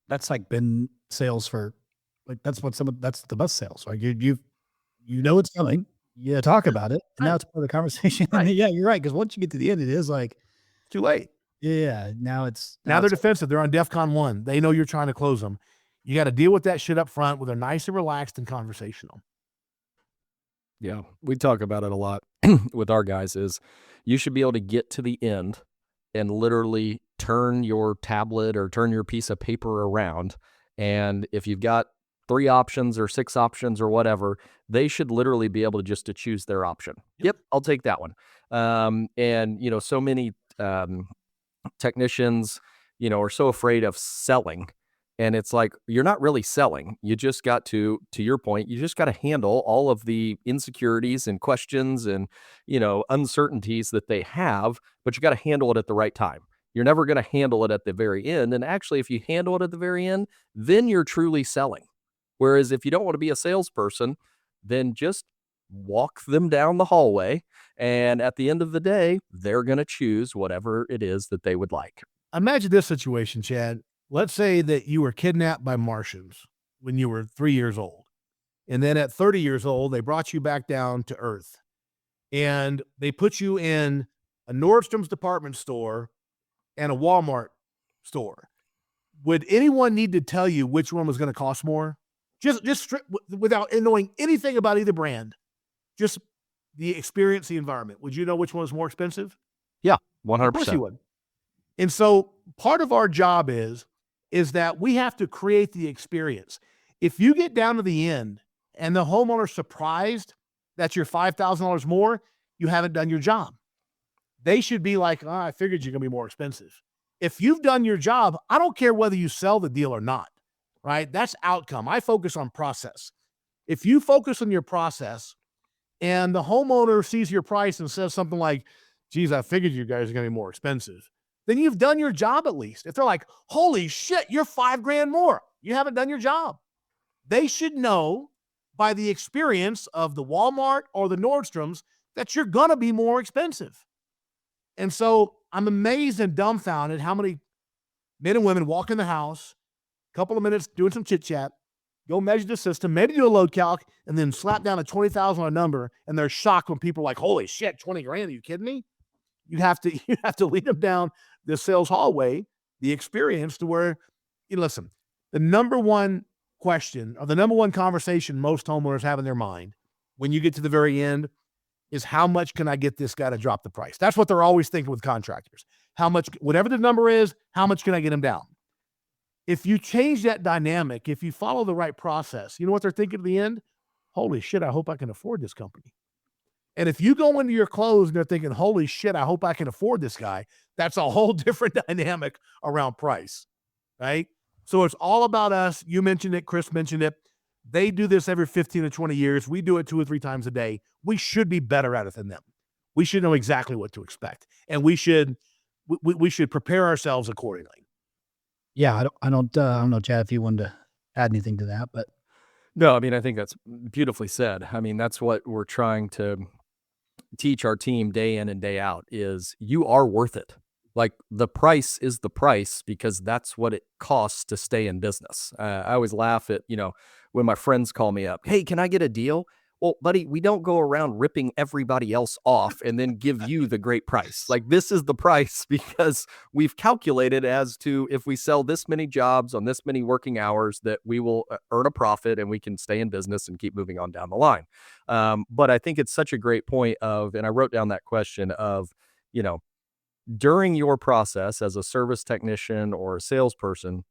That's like been sales for like, that's the best sales. Like you know, it's coming. You talk about it. And now it's part of the conversation. Right. Yeah, you're right. Cause once you get to the end, it is like, Too late. yeah, now They're defensive. They're on DEFCON 1. They know you're trying to close them. You got to deal with that shit up front with a nice and relaxed and conversational. Yeah, we talk about it a lot with our guys is you should be able to get to the end and literally turn your tablet or turn your piece of paper around. And if you've got 3 options or 6 options or whatever, they should literally be able to just to choose their option. Yep, I'll take that one. And, you know, so many technicians, you know, are so afraid of selling. And it's like, you're not really selling. You just got to your point, you just got to handle all of the insecurities and questions and, you know, uncertainties that they have, but you got to handle it at the right time. You're never going to handle it at the very end. And actually, if you handle it at the very end, then you're truly selling. Whereas if you don't want to be a salesperson, then just walk them down the hallway. And at the end of the day, they're going to choose whatever it is that they would like. Imagine this situation, Chad. Let's say that you were kidnapped by Martians when you were 3 years old. And then at 30 years old, they brought you back down to Earth. And they put you in a Nordstrom's department store and a Walmart store. Would anyone need to tell you which one was going to cost more? Just without knowing anything about either brand, just the experience, the environment. Would you know which one was more expensive? Yeah, 100%. Of course you would. And so part of our job is that we have to create the experience. If you get down to the end and the homeowner's surprised that you're $5,000 more, you haven't done your job. They should be like, oh, I figured you're going to be more expensive. If you've done your job, I don't care whether you sell the deal or not, right? That's outcome. I focus on process. If you focus on your process and the homeowner sees your price and says something like, geez, I figured you guys are going to be more expensive, then you've done your job at least. If they're like, holy shit, you're $5,000 more, you haven't done your job. They should know by the experience of the Walmart or the Nordstrom's that you're going to be more expensive. And so I'm amazed and dumbfounded how many men and women walk in the house, a couple of minutes doing some chit chat, go measure the system, maybe do a load calc, and then slap down a $20,000 number. And they're shocked when people are like, holy shit, $20,000. Are you kidding me? You have to lead them down the sales hallway, the experience to where, you listen, the number one question or the number one conversation most homeowners have in their mind when you get to the very end is how much can I get this guy to drop the price? That's what they're always thinking with contractors. How much, whatever the number is, how much can I get him down? If you change that dynamic, if you follow the right process, you know what they're thinking at the end? Holy shit, I hope I can afford this company. And if you go into your close and they're thinking, holy shit, I hope I can afford this guy, that's a whole different dynamic around price, right? So it's all about us. You mentioned it. Chris mentioned it. They do this every 15 to 20 years. We do it 2 or 3 times a day. We should be better at it than them. We should know exactly what to expect. And we should prepare ourselves accordingly. Yeah, I don't know, Chad, if you wanted to add anything to that, but No, I mean, I think that's beautifully said. I mean, that's what we're trying to teach our team day in and day out is you are worth it. Like the price is the price because that's what it costs to stay in business. I always laugh at, you know, when my friends call me up, hey, can I get a deal? Well, buddy, we don't go around ripping everybody else off and then give you the great price. Like, this is the price because we've calculated as to if we sell this many jobs on this many working hours that we will earn a profit and we can stay in business and keep moving on down the line. But I think it's such a great point of, and I wrote down that question of, during your process as a service technician or a salesperson,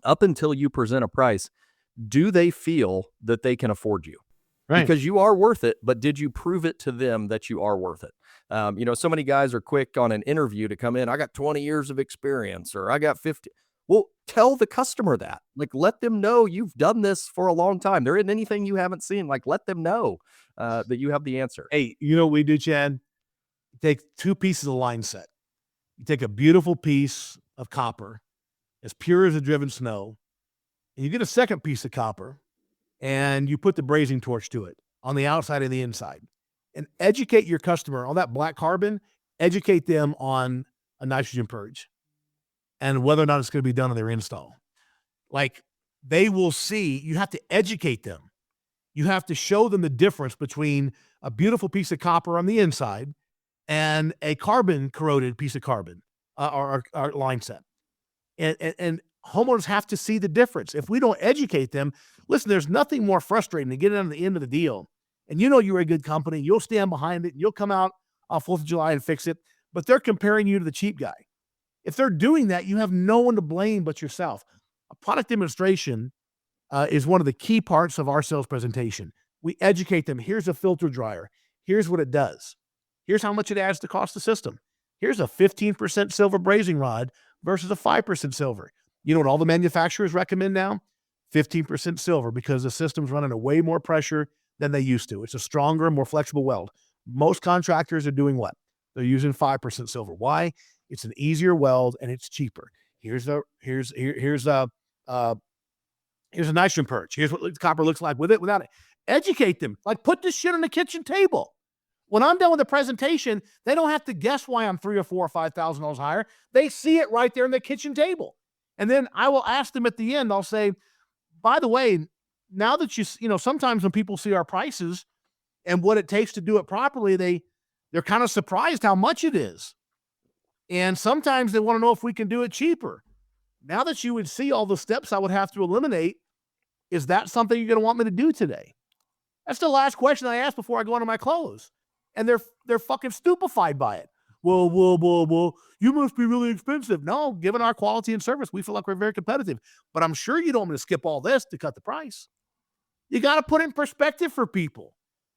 up until you present a price, do they feel that they can afford you? Right. Because you are worth it, but did you prove it to them that you are worth it? So many guys are quick on an interview to come in. I got 20 years of experience, or I got 50. Well, tell the customer that. Like, let them know you've done this for a long time. There isn't anything you haven't seen. Like, let them know that you have the answer. Hey, you know what we do, Chad? Take two pieces of line set. You take a beautiful piece of copper, as pure as the driven snow, and you get a second piece of copper, and you put the brazing torch to it on the outside and the inside, and educate your customer on that black carbon, educate them on a nitrogen purge and whether or not it's going to be done on their install. Like, they will see, you have to educate them. You have to show them the difference between a beautiful piece of copper on the inside and a carbon corroded piece of carbon or line set. And homeowners have to see the difference. If we don't educate them, listen, there's nothing more frustrating than getting on the end of the deal. And you're a good company. You'll stand behind it. And you'll come out on 4th of July and fix it. But they're comparing you to the cheap guy. If they're doing that, you have no one to blame but yourself. A product demonstration is one of the key parts of our sales presentation. We educate them. Here's a filter dryer. Here's what it does. Here's how much it adds to cost the system. Here's a 15% silver brazing rod versus a 5% silver. You know what all the manufacturers recommend now? 15% silver, because the system's running at way more pressure than they used to. It's a stronger, more flexible weld. Most contractors are doing what? They're using 5% silver. Why? It's an easier weld and it's cheaper. Here's a nitrogen purge. Here's what copper looks like with it, without it. Educate them. Like, put this shit on the kitchen table. When I'm done with the presentation, they don't have to guess why I'm $3,000 or $4,000 or $5,000 higher. They see it right there in the kitchen table. And then I will ask them at the end, I'll say, by the way, now that sometimes when people see our prices and what it takes to do it properly, they're kind of surprised how much it is. And sometimes they want to know if we can do it cheaper. Now that you would see all the steps I would have to eliminate, is that something you're going to want me to do today? That's the last question I ask before I go into my close. And they're fucking stupefied by it. Well, you must be really expensive. No, given our quality and service, we feel like we're very competitive. But I'm sure you don't want me to skip all this to cut the price. You got to put it in perspective for people.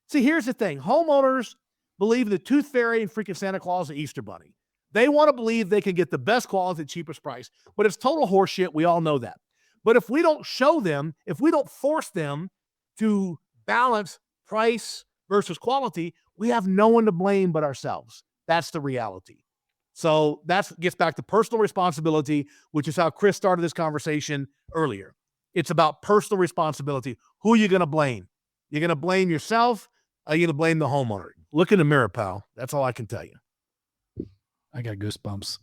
See, here's the thing. Homeowners believe in the Tooth Fairy and freaking Santa Claus and Easter Bunny. They want to believe they can get the best quality at the cheapest price. But it's total horseshit. We all know that. But if we don't show them, if we don't force them to balance price versus quality, we have no one to blame but ourselves. That's the reality. So that gets back to personal responsibility, which is how Chris started this conversation earlier. It's about personal responsibility. Who are you going to blame? You're going to blame yourself, or you're going to blame the homeowner? Look in the mirror, pal. That's all I can tell you. I got goosebumps.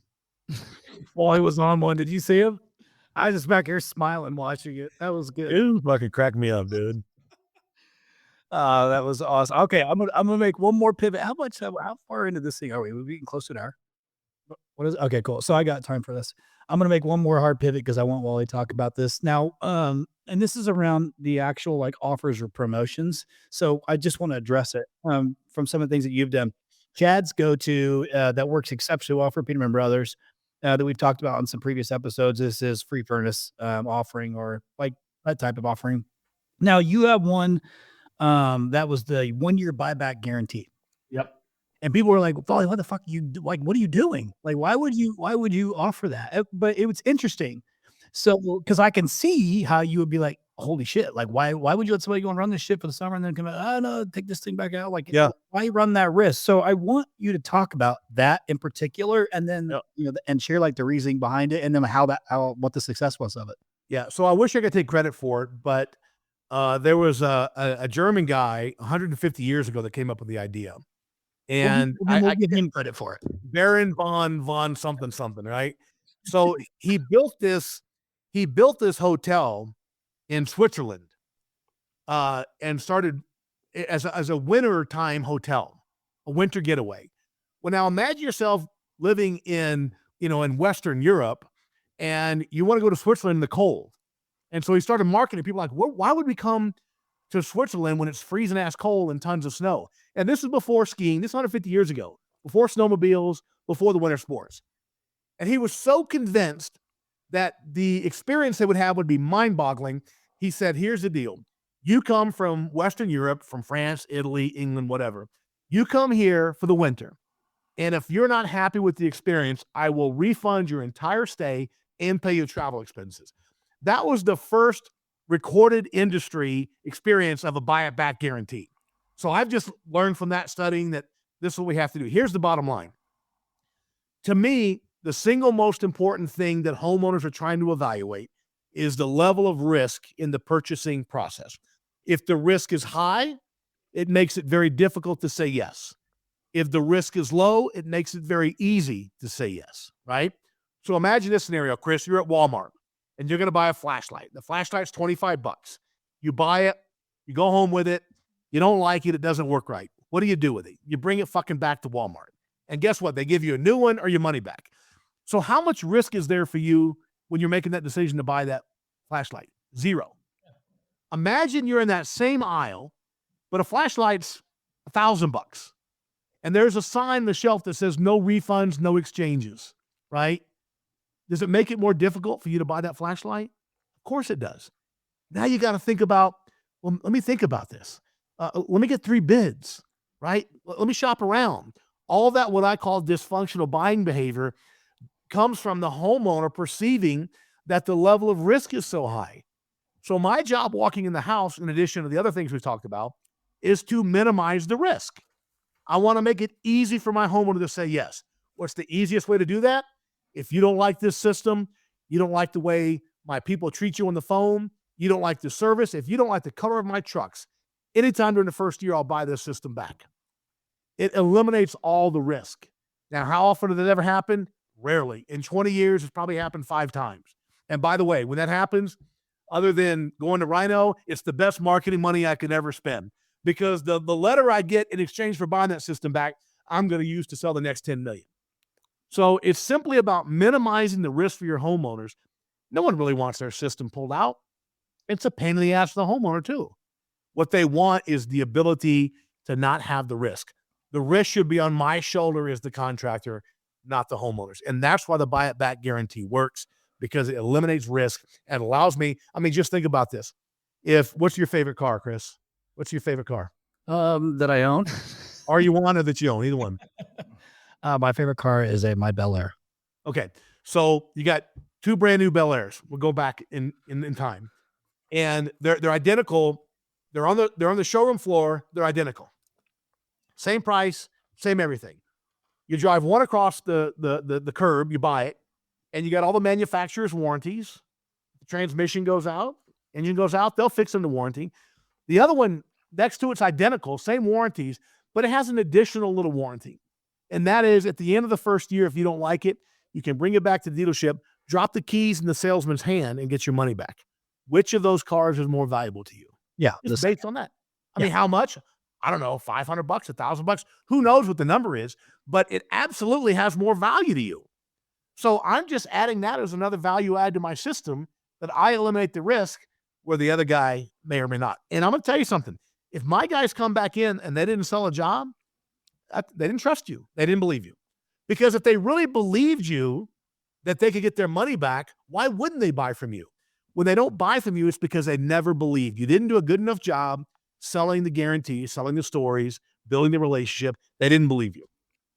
While he was on one, did you see him? I was just back here smiling watching it. That was good. It fucking cracked me up, dude. That was awesome. Okay, I'm gonna make one more pivot. How far into this thing are we? We're getting close to an hour. What is? Okay, cool. So I got time for this. I'm gonna make one more hard pivot because I want Wally to talk about this now. And this is around the actual like offers or promotions. So I just want to address it from some of the things that you've done. Chad's go-to that works exceptionally well for Peterman Brothers that we've talked about on some previous episodes. This is free furnace offering, or like that type of offering. Now you have one. That was the 1-year buyback guarantee. Yep. And people were like, "Wally, what the fuck are you like? What are you doing? Like, why would you offer that?" But it was interesting. So, because I can see how you would be like, "Holy shit! Like, why would you let somebody go and run this shit for the summer and then come out? Oh no, take this thing back out. Like, yeah, why run that risk?" So, I want you to talk about that in particular, and then and share like the reasoning behind it, and then what the success was of it. Yeah. So I wish I could take credit for it, but there was a German guy 150 years ago that came up with the idea. And we'll give him credit for it. Baron von something, right? So he built this hotel in Switzerland and started as a winter time hotel, a winter getaway. Well, now imagine yourself living in Western Europe, and you want to go to Switzerland in the cold. And so he started marketing. People like, why would we come to Switzerland when it's freezing ass cold and tons of snow? And this is before skiing. This is 150 years ago, before snowmobiles, before the winter sports. And he was so convinced that the experience they would have would be mind-boggling. He said, here's the deal. You come from Western Europe, from France, Italy, England, whatever. You come here for the winter. And if you're not happy with the experience, I will refund your entire stay and pay your travel expenses. That was the first recorded industry experience of a buy it back guarantee. So I've just learned from that studying that this is what we have to do. Here's the bottom line. To me, the single most important thing that homeowners are trying to evaluate is the level of risk in the purchasing process. If the risk is high, it makes it very difficult to say yes. If the risk is low, it makes it very easy to say yes, right? So imagine this scenario, Chris. You're at Walmart and you're going to buy a flashlight. The flashlight's $25. You buy it, you go home with it, you don't like it, it doesn't work right. What do you do with it? You bring it fucking back to Walmart. And guess what? They give you a new one or your money back. So how much risk is there for you when you're making that decision to buy that flashlight? Zero. Imagine you're in that same aisle, but a flashlight's $1,000. And there's a sign on the shelf that says no refunds, no exchanges, right? Does it make it more difficult for you to buy that flashlight? Of course it does. Now you got to think about, well, let me think about this. Let me get 3 bids, right? Let me shop around. All that, what I call dysfunctional buying behavior, comes from the homeowner perceiving that the level of risk is so high. So my job walking in the house, in addition to the other things we've talked about, is to minimize the risk. I want to make it easy for my homeowner to say yes. What's the easiest way to do that? If you don't like this system, you don't like the way my people treat you on the phone, you don't like the service, if you don't like the color of my trucks, anytime during the first year, I'll buy this system back. It eliminates all the risk. Now, how often did it ever happen? Rarely. In 20 years, it's probably happened 5 times. And by the way, when that happens, other than going to Rhino, it's the best marketing money I could ever spend. Because the letter I get in exchange for buying that system back, I'm going to use to sell the next 10 million. So it's simply about minimizing the risk for your homeowners. No one really wants their system pulled out. It's a pain in the ass for the homeowner too. What they want is the ability to not have the risk. The risk should be on my shoulder as the contractor, not the homeowners. And that's why the buy it back guarantee works, because it eliminates risk and allows me, just think about this. What's your favorite car, Chris? What's your favorite car? That I own. Or you want or that you own, either one. My favorite car is my Bel Air. Okay. So you got 2 brand new Bel Airs. We'll go back in time. And they're identical. They're on the showroom floor. They're identical. Same price, same everything. You drive one across the curb, you buy it, and you got all the manufacturer's warranties. The transmission goes out, engine goes out, they'll fix them to warranty. The other one next to it's identical, same warranties, but it has an additional little warranty. And that is, at the end of the first year, if you don't like it, you can bring it back to the dealership, drop the keys in the salesman's hand, and get your money back. Which of those cars is more valuable to you? Yeah. It's based on that. I mean, how much? I don't know, $500, $1,000. Who knows what the number is, but it absolutely has more value to you. So I'm just adding that as another value add to my system, that I eliminate the risk where the other guy may or may not. And I'm going to tell you something. If my guys come back in and they didn't sell a job, they didn't trust you. They didn't believe you. Because if they really believed you that they could get their money back, why wouldn't they buy from you? When they don't buy from you, it's because they never believed. You didn't do a good enough job selling the guarantee, selling the stories, building the relationship. They didn't believe you.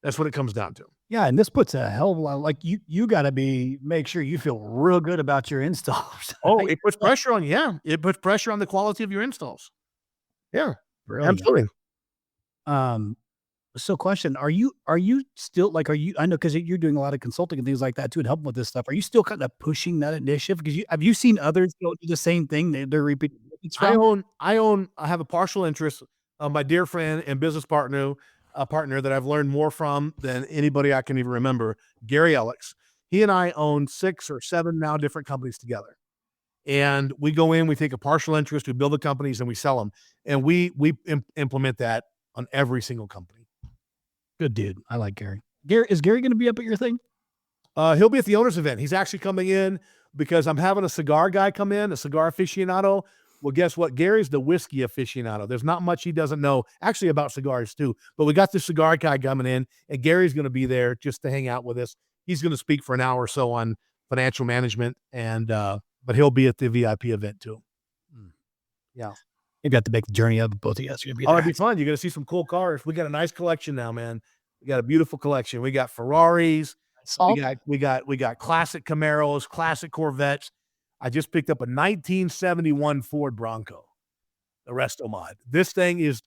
That's what it comes down to. Yeah, and this puts a hell of a lot, like you got to make sure you feel real good about your installs. Oh, it puts pressure on you. Yeah, it puts pressure on the quality of your installs. Yeah, Brilliant. absolutely. So question, are you still I know, because you're doing a lot of consulting and things like that too, and helping with this stuff. Are you still kind of pushing that initiative? Because have you seen others do the same thing? They're repeating. I have a partial interest. My dear friend and business partner that I've learned more from than anybody I can even remember, Gary Alex. He and I own 6 or 7 now different companies together. And we go in, we take a partial interest, we build the companies, and we sell them. And we implement that on every single company. Good dude. I like Gary. Is Gary going to be up at your thing? He'll be at the owners event. He's actually coming in because I'm having a cigar guy come in, a cigar aficionado. Well, guess what? Gary's the whiskey aficionado. There's not much he doesn't know, actually, about cigars too. But we got the cigar guy coming in, and Gary's going to be there just to hang out with us. He's going to speak for an hour or so on financial management, and but he'll be at the VIP event too. Yeah. Maybe have to make the journey up. Both of you guys are going to be Oh, there. it'd be fun. You're going to see some cool cars. We got a nice collection now, man. We got a beautiful collection. We got Ferraris. We got classic Camaros, classic Corvettes. I just picked up a 1971 Ford Bronco, the Resto Mod. This thing is,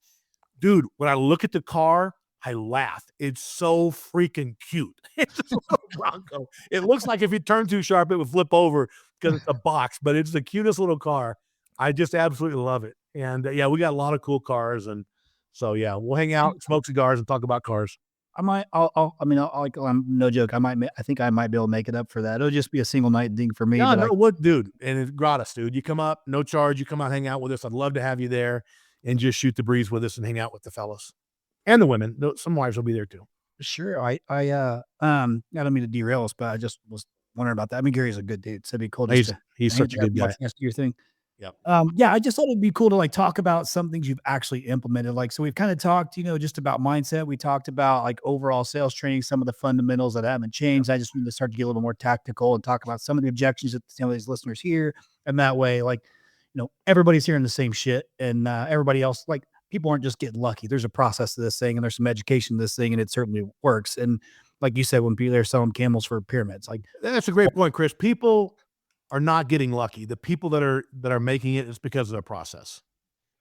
dude, when I look at the car, I laugh. It's so freaking cute. It's a little Bronco. It looks like if you turn too sharp, it would flip over because it's a box, but it's the cutest little car. I just absolutely love it. And yeah, we got a lot of cool cars. And so, yeah, we'll hang out, smoke cigars, and talk about cars. No joke. I think I might be able to make it up for that. It'll just be a single night thing for me. Yeah, no, what, dude? And it's gratis, dude. You come up, no charge. You come out, hang out with us. I'd love to have you there and just shoot the breeze with us and hang out with the fellas and the women. Some wives will be there too. Sure. I don't mean to derail us, but I just was wondering about that. I mean, Gary's a good dude, so it'd be cool. He's such a good guy. Do your thing. Yep. Yeah, I just thought it'd be cool to like talk about some things you've actually implemented. Like, so we've kind of talked, just about mindset. We talked about like overall sales training, some of the fundamentals that haven't changed. I just need to start to get a little more tactical and talk about some of the objections that some of these listeners hear. And that way, like, everybody's hearing the same shit, and everybody else, like, people aren't just getting lucky. There's a process to this thing, and there's some education to this thing, and it certainly works. And like you said, when people are selling camels for pyramids, like, that's a great point, Chris. People are not getting lucky. The people that are making it is because of their process.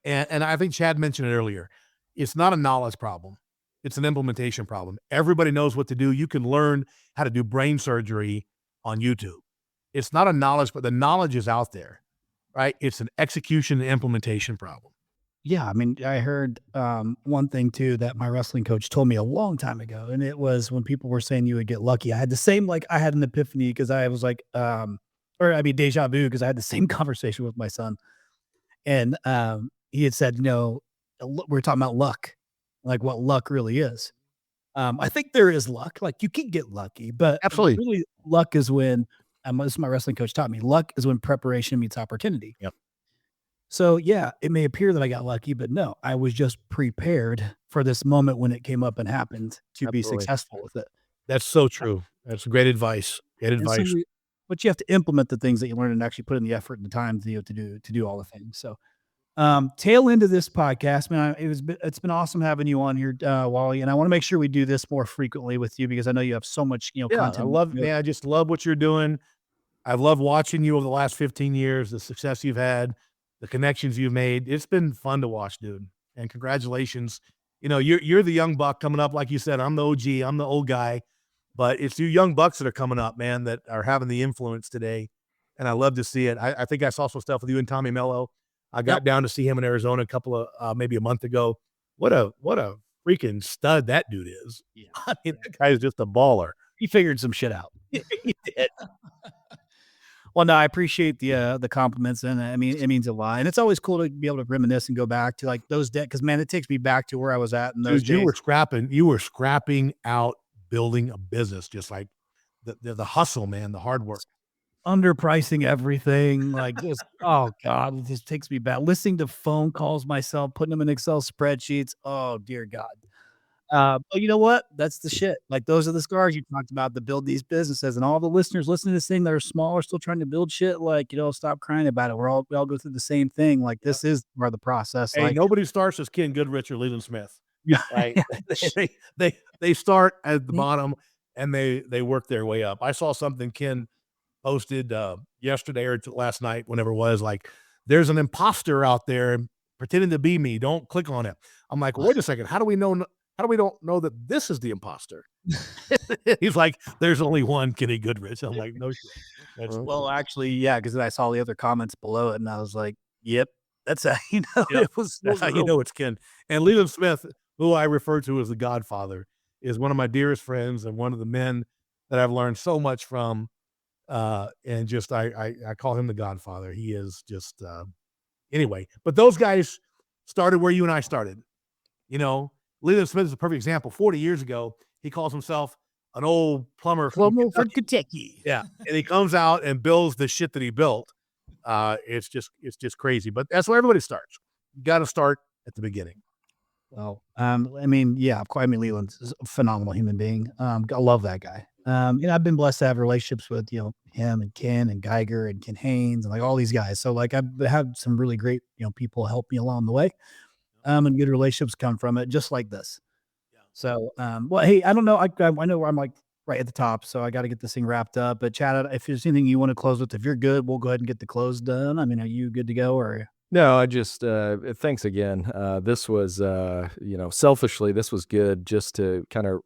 And I think Chad mentioned it earlier. It's not a knowledge problem. It's an implementation problem. Everybody knows what to do. You can learn how to do brain surgery on YouTube. It's not a knowledge, but the knowledge is out there, right? It's an execution and implementation problem. Yeah, I mean, I heard one thing too that my wrestling coach told me a long time ago, and it was when people were saying you would get lucky. I had the same, like, I had an epiphany because I was like, deja vu, because I had the same conversation with my son, and he had said, we're talking about luck, like what luck really is. I think there is luck, like you can get lucky, but absolutely, really, luck is when this is my wrestling coach taught me. Luck is when preparation meets opportunity. Yep. So yeah, it may appear that I got lucky, but no, I was just prepared for this moment when it came up and happened to be successful with it. That's so true. That's great advice. Great advice. But you have to implement the things that you learn and actually put in the effort and the time to do all the things. So, tail end of this podcast, man, it's been awesome having you on here, Wally. And I want to make sure we do this more frequently with you because I know you have so much, content. I just love what you're doing. I've loved watching you over the last 15 years, the success you've had, the connections you've made. It's been fun to watch, dude. And congratulations. You're the young buck coming up. Like you said, I'm the OG, I'm the old guy. But it's you young bucks that are coming up, man, that are having the influence today. And I love to see it. I think I saw some stuff with you and Tommy Mello. I got down to see him in Arizona a couple of, maybe a month ago. What a freaking stud that dude is. Yeah. I mean, that guy's just a baller. He figured some shit out. He did. Well, no, I appreciate the compliments, and I mean, it means a lot. And it's always cool to be able to reminisce and go back to like those days, because man, it takes me back to where I was at in those days. You were scrapping out building a business, just like the hustle, man, the hard work. Underpricing everything, like this. Oh God, this takes me back. Listening to phone calls myself, putting them in Excel spreadsheets. Oh dear God. But you know what? That's the shit. Like those are the scars you talked about to build these businesses, and all the listeners listening to this thing that are small are still trying to build shit. Like, stop crying about it. We all go through the same thing. Like this is part of the process. Hey, like, nobody starts as Ken Goodrich or Leland Smith. Yeah. Right? they start at the bottom and they work their way up. I saw something Ken posted yesterday or last night, whenever it was, like, there's an imposter out there pretending to be me. Don't click on it. I'm like, wait a second. How do we don't know that this is the imposter? He's like, there's only one Kenny Goodrich. I'm like, no shit. Well, actually, yeah, because I saw the other comments below it and I was like, yep, that's how you know that's how you know it's Ken. And Leland Smith, who I refer to as the Godfather, is one of my dearest friends and one of the men that I've learned so much from. And just, I call him the Godfather. He is just, anyway, but those guys started where you and I started. Leland Smith is a perfect example. 40 years ago, he calls himself an old plumber from Kentucky. Kentucky. Yeah. And he comes out and builds the shit that he built. It's just crazy, but that's where everybody starts. You got to start at the beginning. Well, I mean, yeah, of course. I mean, Leland's a phenomenal human being. I love that guy. I've been blessed to have relationships with, him and Ken and Geiger and Ken Haynes and like all these guys. So like I've had some really great, people help me along the way. And good relationships come from it, just like this. So, well, hey, I don't know. I know I'm like right at the top, so I got to get this thing wrapped up. But Chad, if there's anything you want to close with, if you're good, we'll go ahead and get the close done. I mean, are you good to go or? No, I just, thanks again. This was, selfishly, this was good just to kind of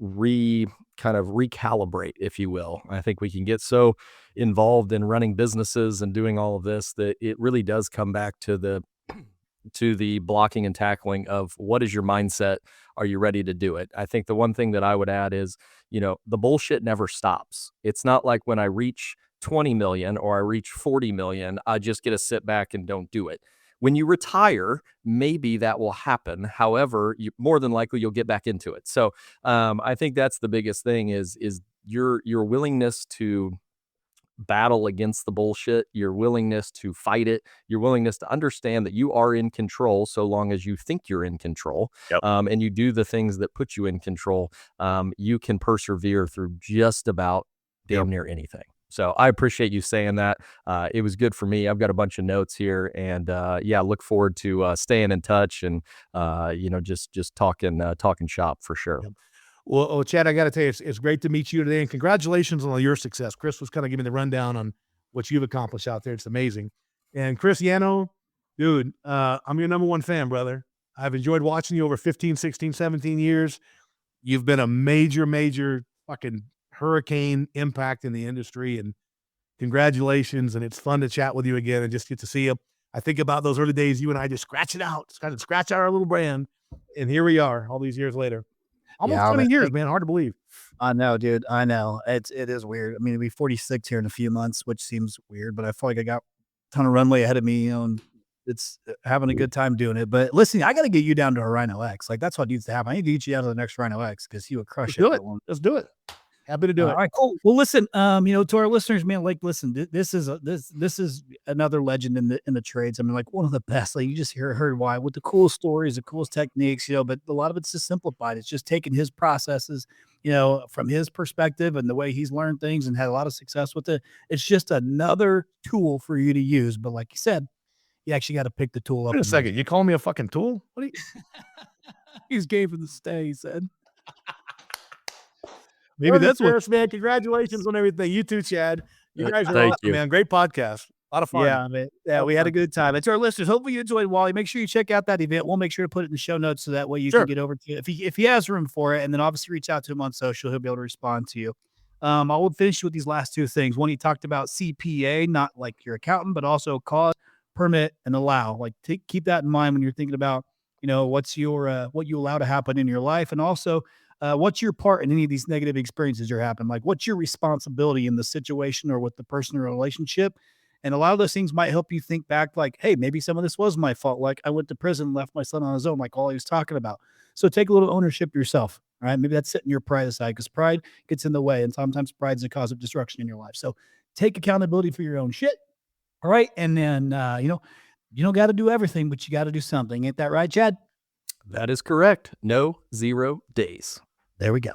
recalibrate, if you will. I think we can get so involved in running businesses and doing all of this that it really does come back to the blocking and tackling of what is your mindset? Are you ready to do it? I think the one thing that I would add is, the bullshit never stops. It's not like when I reach 20 million or I reach 40 million, I just get to sit back and don't do it. When you retire, maybe that will happen. However, more than likely you'll get back into it. So I think that's the biggest thing is your willingness to battle against the bullshit, your willingness to fight it, your willingness to understand that you are in control so long as you think you're in control. Yep. And you do the things that put you in control. You can persevere through just about damn near anything. So I appreciate you saying that. It was good for me. I've got a bunch of notes here and look forward to staying in touch and just talking shop for sure. Yep. Well, Chad, I got to tell you, it's great to meet you today, and congratulations on all your success. Chris was kind of giving the rundown on what you've accomplished out there. It's amazing. And Chris Yano, dude, I'm your number one fan, brother. I've enjoyed watching you over 15, 16, 17 years. You've been a major fucking hurricane impact in the industry, and congratulations. And it's fun to chat with you again and just get to see you. I think about those early days, you and I just scratch out our little brand. And here we are all these years later. Almost 20 years, man. Hard to believe. I know, dude. I know. It is weird. I mean, it'll be 46 here in a few months, which seems weird, but I feel like I got a ton of runway ahead of me, and it's having a good time doing it. But listen, I got to get you down to a Rhino X. Like that's what needs to happen. I need to get you down to the next Rhino X because you would crush it. Let's do it. Happy to do it. All right, cool. Well, listen, to our listeners, man, like, listen, this is another legend in the trades. I mean, like one of the best. Like you just heard why with the coolest stories, the coolest techniques, but a lot of it's just simplified. It's just taking his processes, from his perspective and the way he's learned things and had a lot of success with it. It's just another tool for you to use. But like you said, you actually got to pick the tool up. Wait a second, you calling me a fucking tool? What are you? He's game for the stay. He said. Maybe that's what, man. Congratulations on everything. You too, Chad. You guys are awesome, man. Great podcast. A lot of fun. Yeah, man. Yeah, we had a good time. And to our listeners, hopefully you enjoyed Wally. Make sure you check out that event. We'll make sure to put it in the show notes so that way you can get over to it if he has room for it. And then obviously reach out to him on social. He'll be able to respond to you. I will finish with these last two things. One, he talked about CPA, not like your accountant, but also cause, permit, and allow. Like keep that in mind when you're thinking about, what's your what you allow to happen in your life, and also what's your part in any of these negative experiences that happen? Like, what's your responsibility in the situation or with the person or relationship? And a lot of those things might help you think back, like, hey, maybe some of this was my fault. Like, I went to prison and left my son on his own, like all he was talking about. So take a little ownership yourself. All right. Maybe that's setting your pride aside because pride gets in the way. And sometimes pride is a cause of destruction in your life. So take accountability for your own shit. All right. And then, you don't got to do everything, but you got to do something. Ain't that right, Chad? That is correct. No 0 days. There we go.